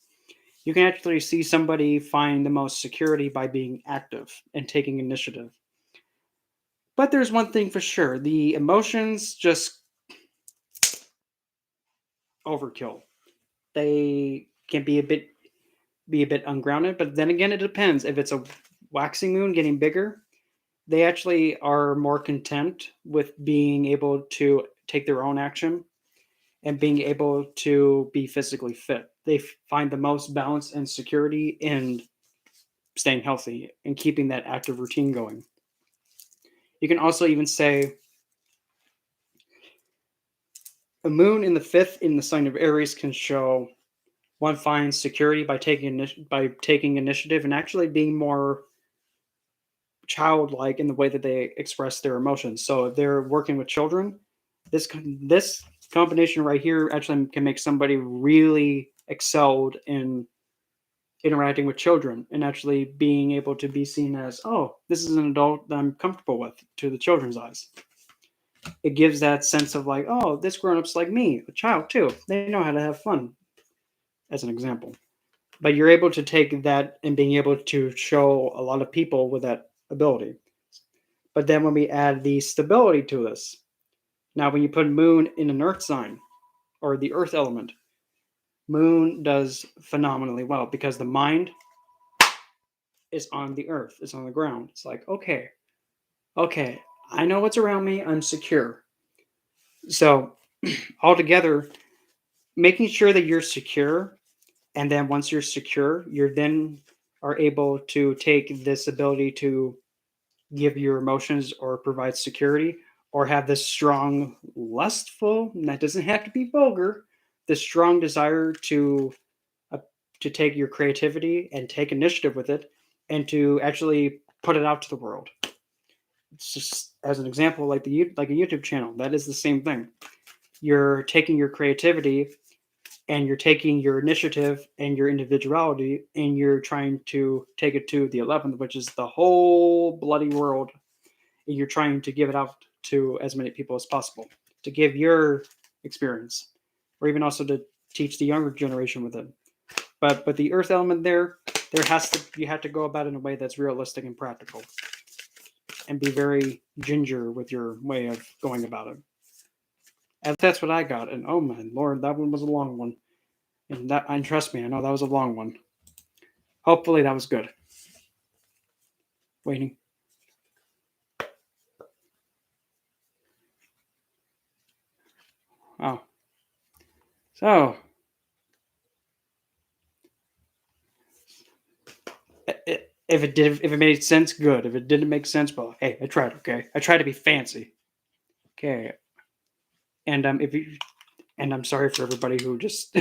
you can actually see somebody find the most security by being active and taking initiative. But there's one thing for sure, the emotions just overkill. They can be a bit ungrounded, but then again it depends. If it's a waxing moon getting bigger, they actually are more content with being able to take their own action and being able to be physically fit. They find the most balance and security in staying healthy and keeping that active routine going. You can also even say a moon in the fifth in the sign of Aries can show one finds security by taking initiative and actually being more childlike in the way that they express their emotions. So if they're working with children, this combination right here actually can make somebody really excelled in interacting with children and actually being able to be seen as, oh, this is an adult that I'm comfortable with to the children's eyes. It gives that sense of like, oh, this grown-up's like me, a child too. They know how to have fun, as an example. But you're able to take that and being able to show a lot of people with that ability. But then when we add the stability to this, now when you put moon in an earth sign or the earth element, moon does phenomenally well because the mind is on the earth, it's on the ground. It's like, okay, I know what's around me, I'm secure. So altogether, making sure that you're secure, and then once you're secure, you're then are able to take this ability to give your emotions or provide security or have this strong lustful, and that doesn't have to be vulgar, this strong desire uh, to take your creativity and take initiative with it and to actually put it out to the world. It's just as an example, like like a YouTube channel, that is the same thing. You're taking your creativity and you're taking your initiative and your individuality and you're trying to take it to the 11th, which is the whole bloody world. And you're trying to give it out to as many people as possible to give your experience or even also to teach the younger generation with it. But the earth element you have to go about it in a way that's realistic and practical and be very ginger with your way of going about it. And that's what I got. And oh my lord, that one was a long one. And trust me, I know that was a long one. Hopefully that was good. Waiting. Oh. So if it made sense, good. If it didn't make sense, well, hey, I tried. Okay, I tried to be fancy. Okay, and I'm sorry for everybody who just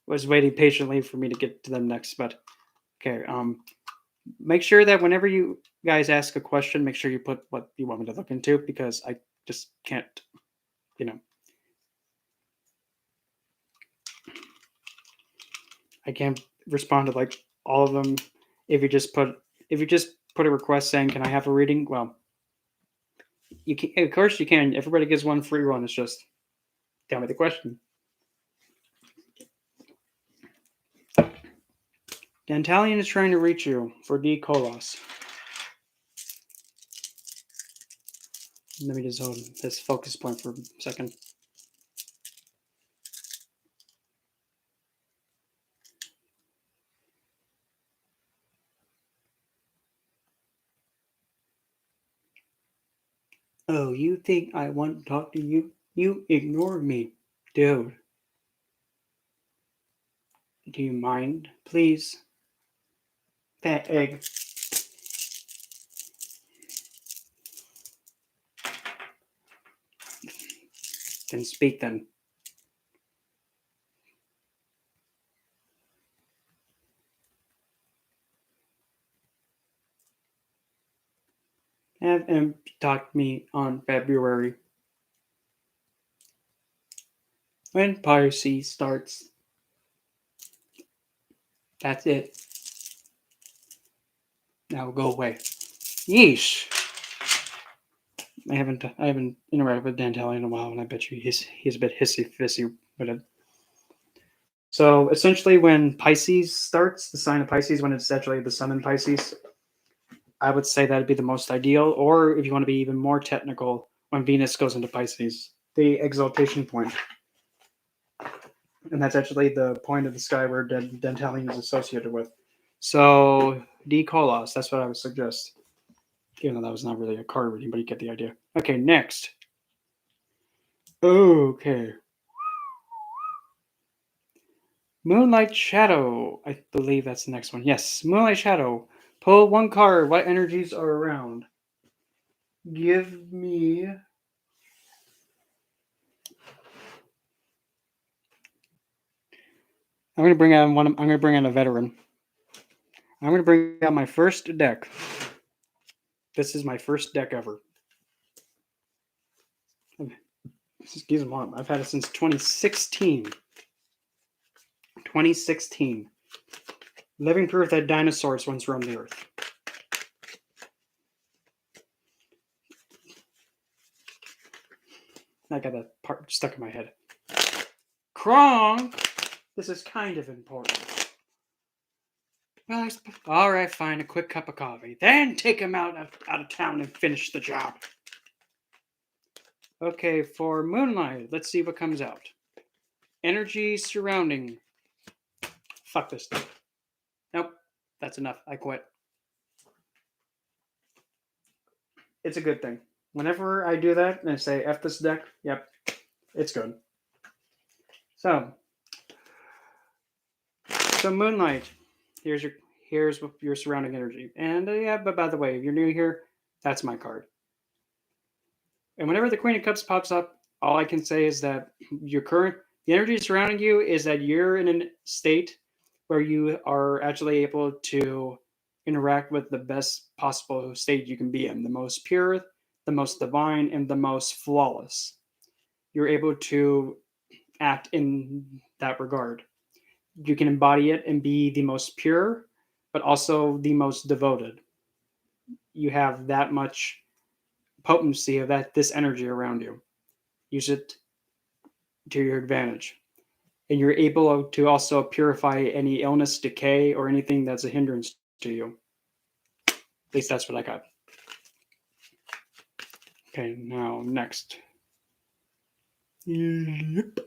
was waiting patiently for me to get to them next. But okay, make sure that whenever you guys ask a question, make sure you put what you want me to look into because I just can't, you know, I can't respond to like all of them. If you just put a request saying, "Can I have a reading?" Well, you can. Of course, you can. Everybody gets one free one. It's just tell me the question. Dantalion is trying to reach you for D. Kolos. Let me just hold this focus point for a second. Oh, you think I want to talk to you? You ignore me. Dude, do you mind, please? That egg. Then speak then. Have him talk to me on February. When Pisces starts. That's it. Now go away. Yeesh. I haven't interacted with Dantelli in a while, and I bet you he's a bit hissy fissy with it. So essentially, when Pisces starts, the sign of Pisces, when it's actually the sun in Pisces, I would say that'd be the most ideal. Or if you want to be even more technical, when Venus goes into Pisces, the exaltation point, and that's actually the point of the sky where Dentalian is associated with. So D Kolos, that's what I would suggest. Even though that was not really a card reading, but you get the idea. Okay, next. Okay. Moonlight Shadow. I believe that's the next one. Yes, Moonlight Shadow. Pull one card. What energies are around? Give me. I'm gonna bring out one. I'm gonna bring out a veteran. I'm gonna bring out my first deck. This is my first deck ever. Excuse me, I've had it since 2016. 2016. Living proof that dinosaurs once roamed the earth. I got that part stuck in my head. Kronk! This is kind of important. Well, all right, fine. A quick cup of coffee. Then take him out of town and finish the job. Okay, for Moonlight, let's see what comes out. Energy surrounding. Fuck this thing. Nope, that's enough. I quit. It's a good thing. Whenever I do that and I say F this deck, yep, it's good. So Moonlight, here's your surrounding energy. And yeah, but by the way, if you're new here, that's my card. And whenever the Queen of Cups pops up, all I can say is that the energy surrounding you is that you're in a state where you are actually able to interact with the best possible state you can be in, the most pure, the most divine, and the most flawless. You're able to act in that regard. You can embody it and be the most pure, but also the most devoted. You have that much potency of this energy around you. Use it to your advantage. And you're able to also purify any illness, decay, or anything that's a hindrance to you. At least that's what I got. Okay, now next. Yep.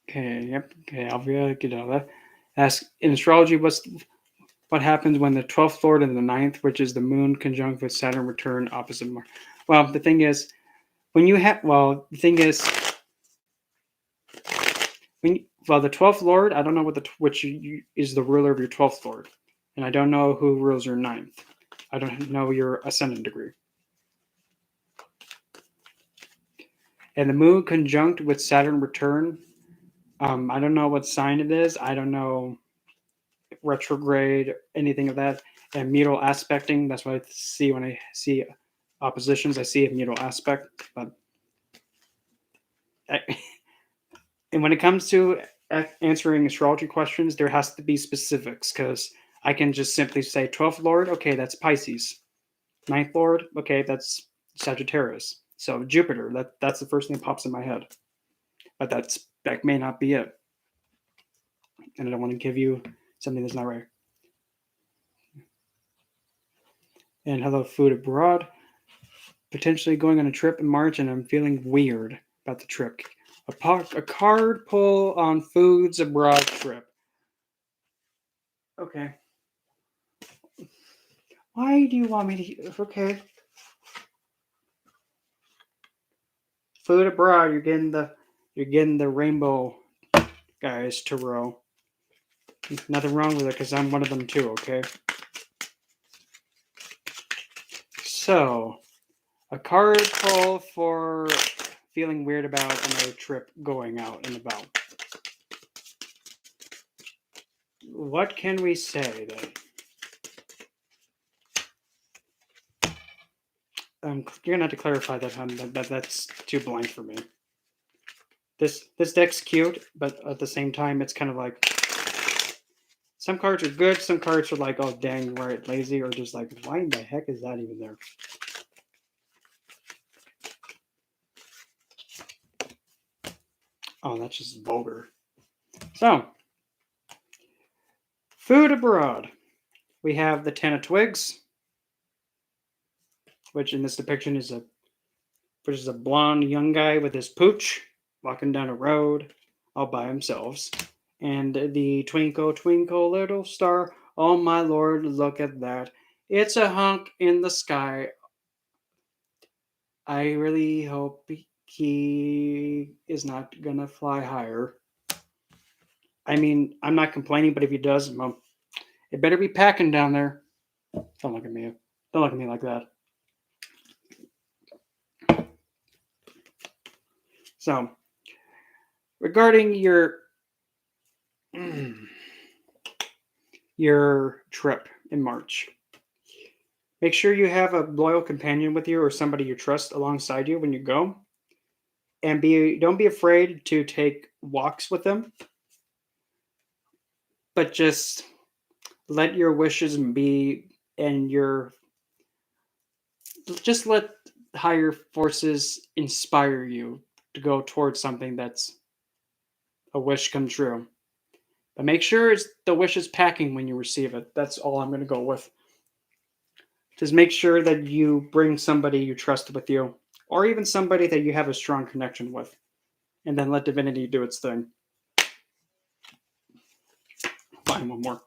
Okay, yep. Okay, I'll get out of that. Ask in astrology, what happens when the 12th lord and the 9th, which is the moon conjunct with Saturn, return opposite Mars? Well, the thing is, the 12th lord, I don't know which is the ruler of your 12th lord, and I don't know who rules your 9th. I don't know your ascendant degree. And the moon conjunct with Saturn return, I don't know what sign it is. I don't know retrograde, anything of that. And mutual aspecting, that's what I see when I see oppositions. I see a mutual aspect. But and when it comes to answering astrology questions, there has to be specifics, because I can just simply say 12th lord, okay, that's Pisces. 9th lord, okay, that's Sagittarius. So Jupiter, that's the first thing that pops in my head. But that may not be it. And I don't want to give you something that's not right. And hello, food abroad. Potentially going on a trip in March, and I'm feeling weird about the trip. A card pull on foods abroad trip. Okay. Why do you want me to? Okay. Food abroad, you're getting the rainbow guys to row. Nothing wrong with it because I'm one of them too, okay? So, a card pull for feeling weird about another trip going out and about. What can we say that you're gonna have to clarify that, hon. That's too blank for me. This deck's cute, but at the same time, it's kind of like some cards are good, some cards are like, oh dang, right, lazy, or just like, why in the heck is that even there? Oh, that's just vulgar. So, food abroad. We have the Ten of Twigs, which in this depiction is a blonde young guy with his pooch walking down a road all by themselves. And the Twinkle, Twinkle, Little Star, oh my lord, look at that. It's a hunk in the sky. I really hope he is not gonna fly higher. I mean, I'm not complaining, but if he does, well, it better be packing down there. Don't look at me. Don't look at me like that. So, regarding your trip in March, make sure you have a loyal companion with you or somebody you trust alongside you when you go. And don't be afraid to take walks with them, but just let your wishes be and just let higher forces inspire you to go towards something that's a wish come true. But make sure the wish is packing when you receive it. That's all I'm going to go with. Just make sure that you bring somebody you trust with you, or even somebody that you have a strong connection with, and then let divinity do its thing. Fine, one more.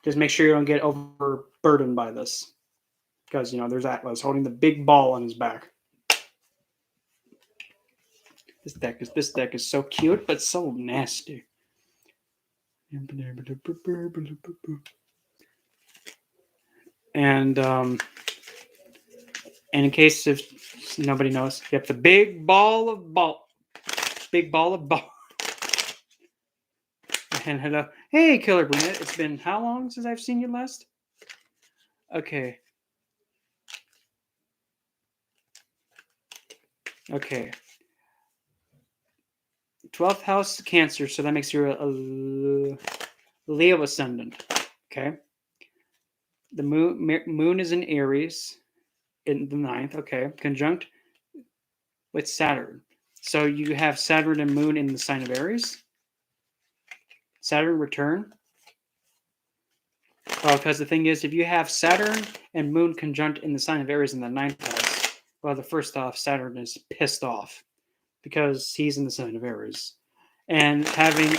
Just make sure you don't get overburdened by this. Because, there's Atlas holding the big ball on his back. This deck is so cute, but so nasty. And in case if nobody knows, you have the big ball of ball. And hello, hey, Killer Brunette. It's been how long since I've seen you last? Okay. 12th house Cancer, so that makes you a Leo ascendant. Okay. The moon is in Aries in the 9th. Okay. Conjunct with Saturn. So you have Saturn and Moon in the sign of Aries. Saturn return. Well, because the thing is, if you have Saturn and Moon conjunct in the sign of Aries in the 9th house, well, the first off, Saturn is pissed off because he's in the sign of Aries. And having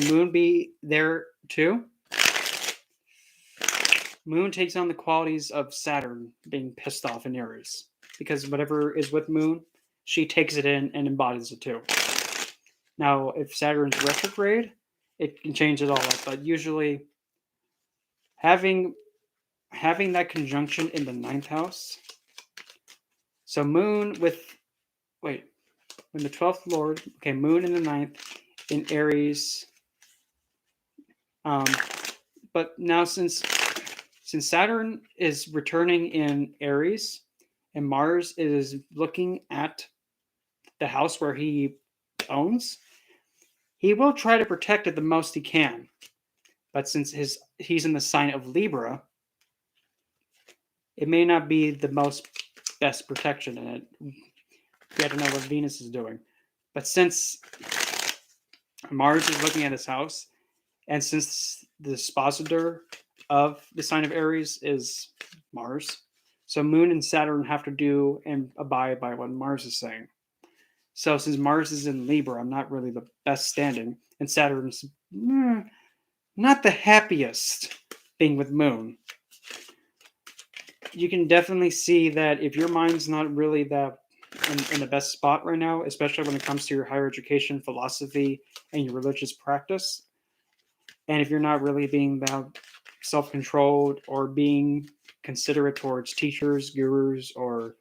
Moon be there too, Moon takes on the qualities of Saturn being pissed off in Aries. Because whatever is with Moon, she takes it in and embodies it too. Now, if Saturn's retrograde, it can change it all up. But usually, having that conjunction in the 9th house. So Moon when the 12th Lord, okay, Moon in the 9th in Aries. But now since Saturn is returning in Aries and Mars is looking at the house where he owns, he will try to protect it the most he can. But since he's in the sign of Libra, it may not be the best protection in it. You have to know what Venus is doing. But since Mars is looking at his house, and since the dispositor of the sign of Aries is Mars, so Moon and Saturn have to do and abide by what Mars is saying. So since Mars is in Libra, I'm not really the best standing, and Saturn's not the happiest being with Moon. you can definitely see that if your mind's not really that in the best spot right now, especially when it comes to your higher education philosophy and your religious practice, and if you're not really being that self-controlled or being considerate towards teachers, gurus, or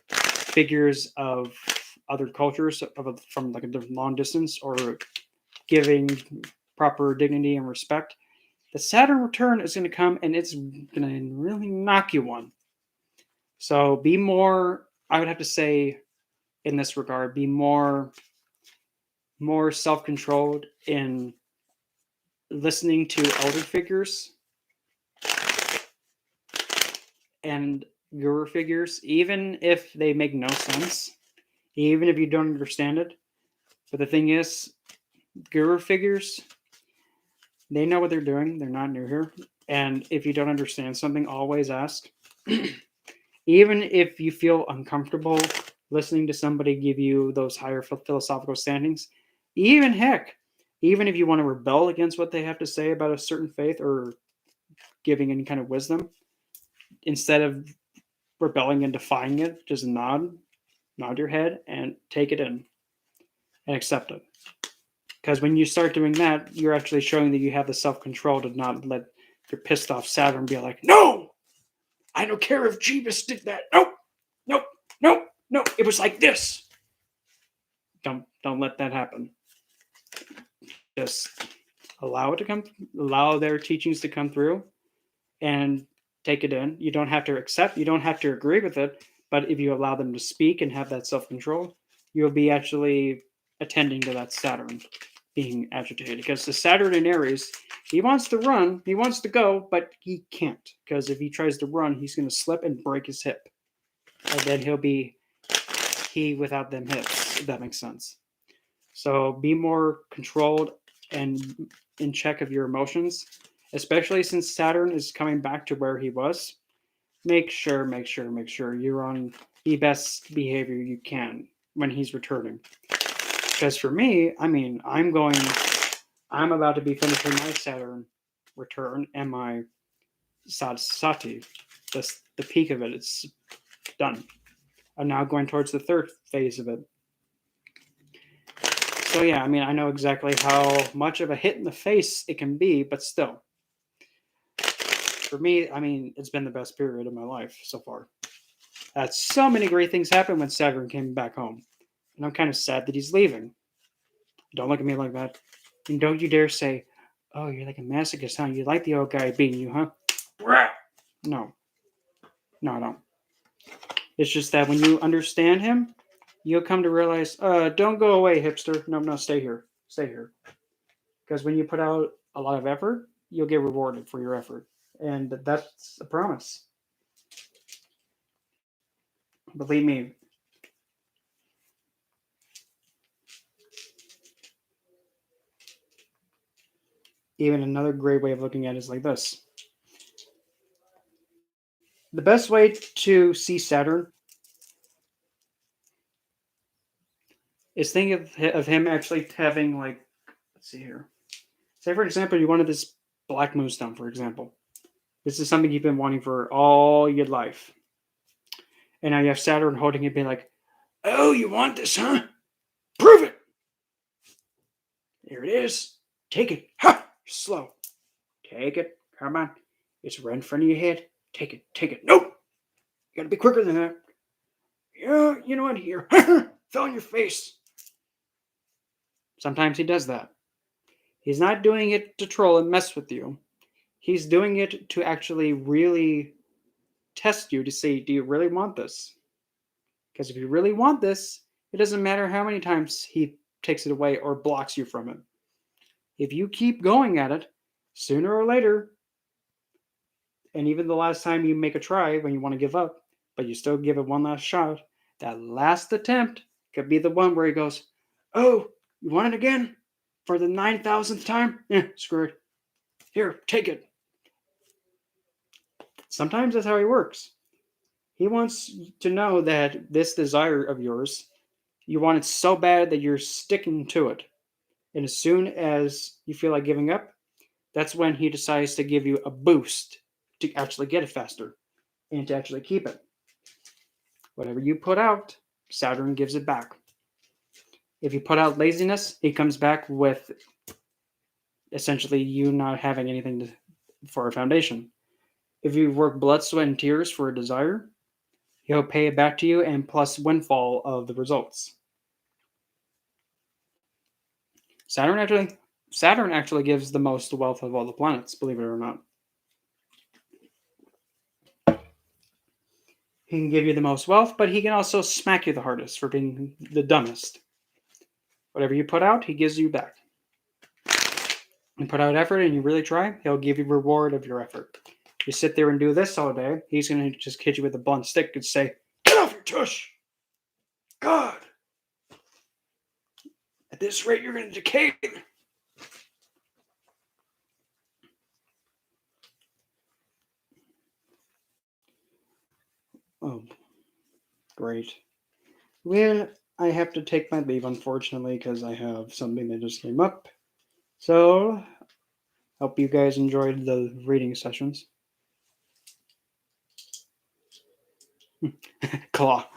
figures of other cultures from like a long distance, or giving proper dignity and respect, the Saturn return is going to come and it's going to really knock you one. So be more, I would have to say, in this regard, be more self-controlled in listening to elder figures and guru figures, even if they make no sense, even if you don't understand it. But the thing is, guru figures, they know what they're doing. They're not new here. And if you don't understand something, always ask. Even if you feel uncomfortable listening to somebody give you those higher philosophical standings, even heck, even if you want to rebel against what they have to say about a certain faith or giving any kind of wisdom, instead of rebelling and defying it, just nod your head and take it in and accept it. Because when you start doing that, you're actually showing that you have the self control to not let your pissed off Saturn be like, no, I don't care if Jeebus did that. Nope, nope, nope, nope. It was like this. Don't let that happen. Just allow it to come, allow their teachings to come through, and take it in. You don't have to accept. You don't have to agree with it. But if you allow them to speak and have that self control, you'll be actually attending to that Saturn being agitated. Because the Saturn in Aries, he wants to run, he wants to go, but he can't. Because if he tries to run, he's going to slip and break his hip. And then he'll be he without them hips, if that makes sense. So be more controlled and in check of your emotions, especially since Saturn is coming back to where he was. Make sure you're on the best behavior you can when he's returning. Because for me, I mean, I'm about to be finishing my Saturn return and my Sati. That's the peak of it. It's done. I'm now going towards the third phase of it. So yeah, I mean, I know exactly how much of a hit in the face it can be, but still. For me, I mean, it's been the best period of my life so far. So many great things happened when Saturn came back home. And I'm kind of sad that he's leaving. Don't look at me like that. And don't you dare say, oh, you're like a masochist, huh? You like the old guy beating you, huh? No. No, I don't. It's just that when you understand him, you'll come to realize, don't go away, hipster. No, stay here. Stay here. Because when you put out a lot of effort, you'll get rewarded for your effort. And that's a promise. Believe me. Even another great way of looking at it is like this. The best way to see Saturn is think of him actually having, like, let's see here. Say, for example, you wanted this black moonstone, for example. This is something you've been wanting for all your life. And now you have Saturn holding it, being like, oh, you want this, huh? Prove it. Here it is. Take it. Ha! You're slow. Take it. Come on. It's right in front of your head. Take it. Take it. Nope. You gotta be quicker than that. Yeah, you know what? Here. Fell on your face. Sometimes he does that. He's not doing it to troll and mess with you. He's doing it to actually really test you to see, do you really want this? Because if you really want this, it doesn't matter how many times he takes it away or blocks you from it. If you keep going at it, sooner or later, and even the last time you make a try when you want to give up, but you still give it one last shot, that last attempt could be the one where he goes, oh, you want it again? For the 9,000th time? Yeah, screw it. Here, take it. Sometimes that's how he works. He wants to know that this desire of yours, you want it so bad that you're sticking to it. And as soon as you feel like giving up, that's when he decides to give you a boost to actually get it faster. and to actually keep it. Whatever you put out, Saturn gives it back. If you put out laziness, he comes back with essentially you not having anything for a foundation. If you work blood, sweat, and tears for a desire, he'll pay it back to you and plus windfall of the results. Saturn actually gives the most wealth of all the planets, believe it or not. He can give you the most wealth, but he can also smack you the hardest for being the dumbest. Whatever you put out, he gives you back. You put out effort and you really try, he'll give you reward of your effort. You sit there and do this all day, he's going to just hit you with a blunt stick and say, "Get off your tush! God! At this rate, you're going to decay." Oh, great. Well, I have to take my leave, unfortunately, because I have something that just came up. So, hope you guys enjoyed the reading sessions. Claw.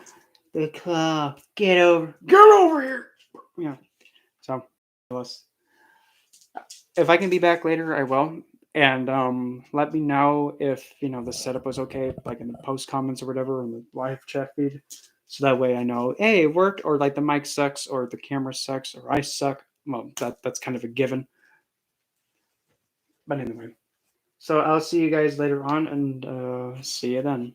The claw. Get over here. Yeah. So, if I can be back later, I will. And let me know if the setup was okay, like in the post comments or whatever, in the live chat feed, so that way I know, hey, it worked, or like the mic sucks, or the camera sucks, or I suck. Well, that's kind of a given. But anyway, so I'll see you guys later on, and see you then.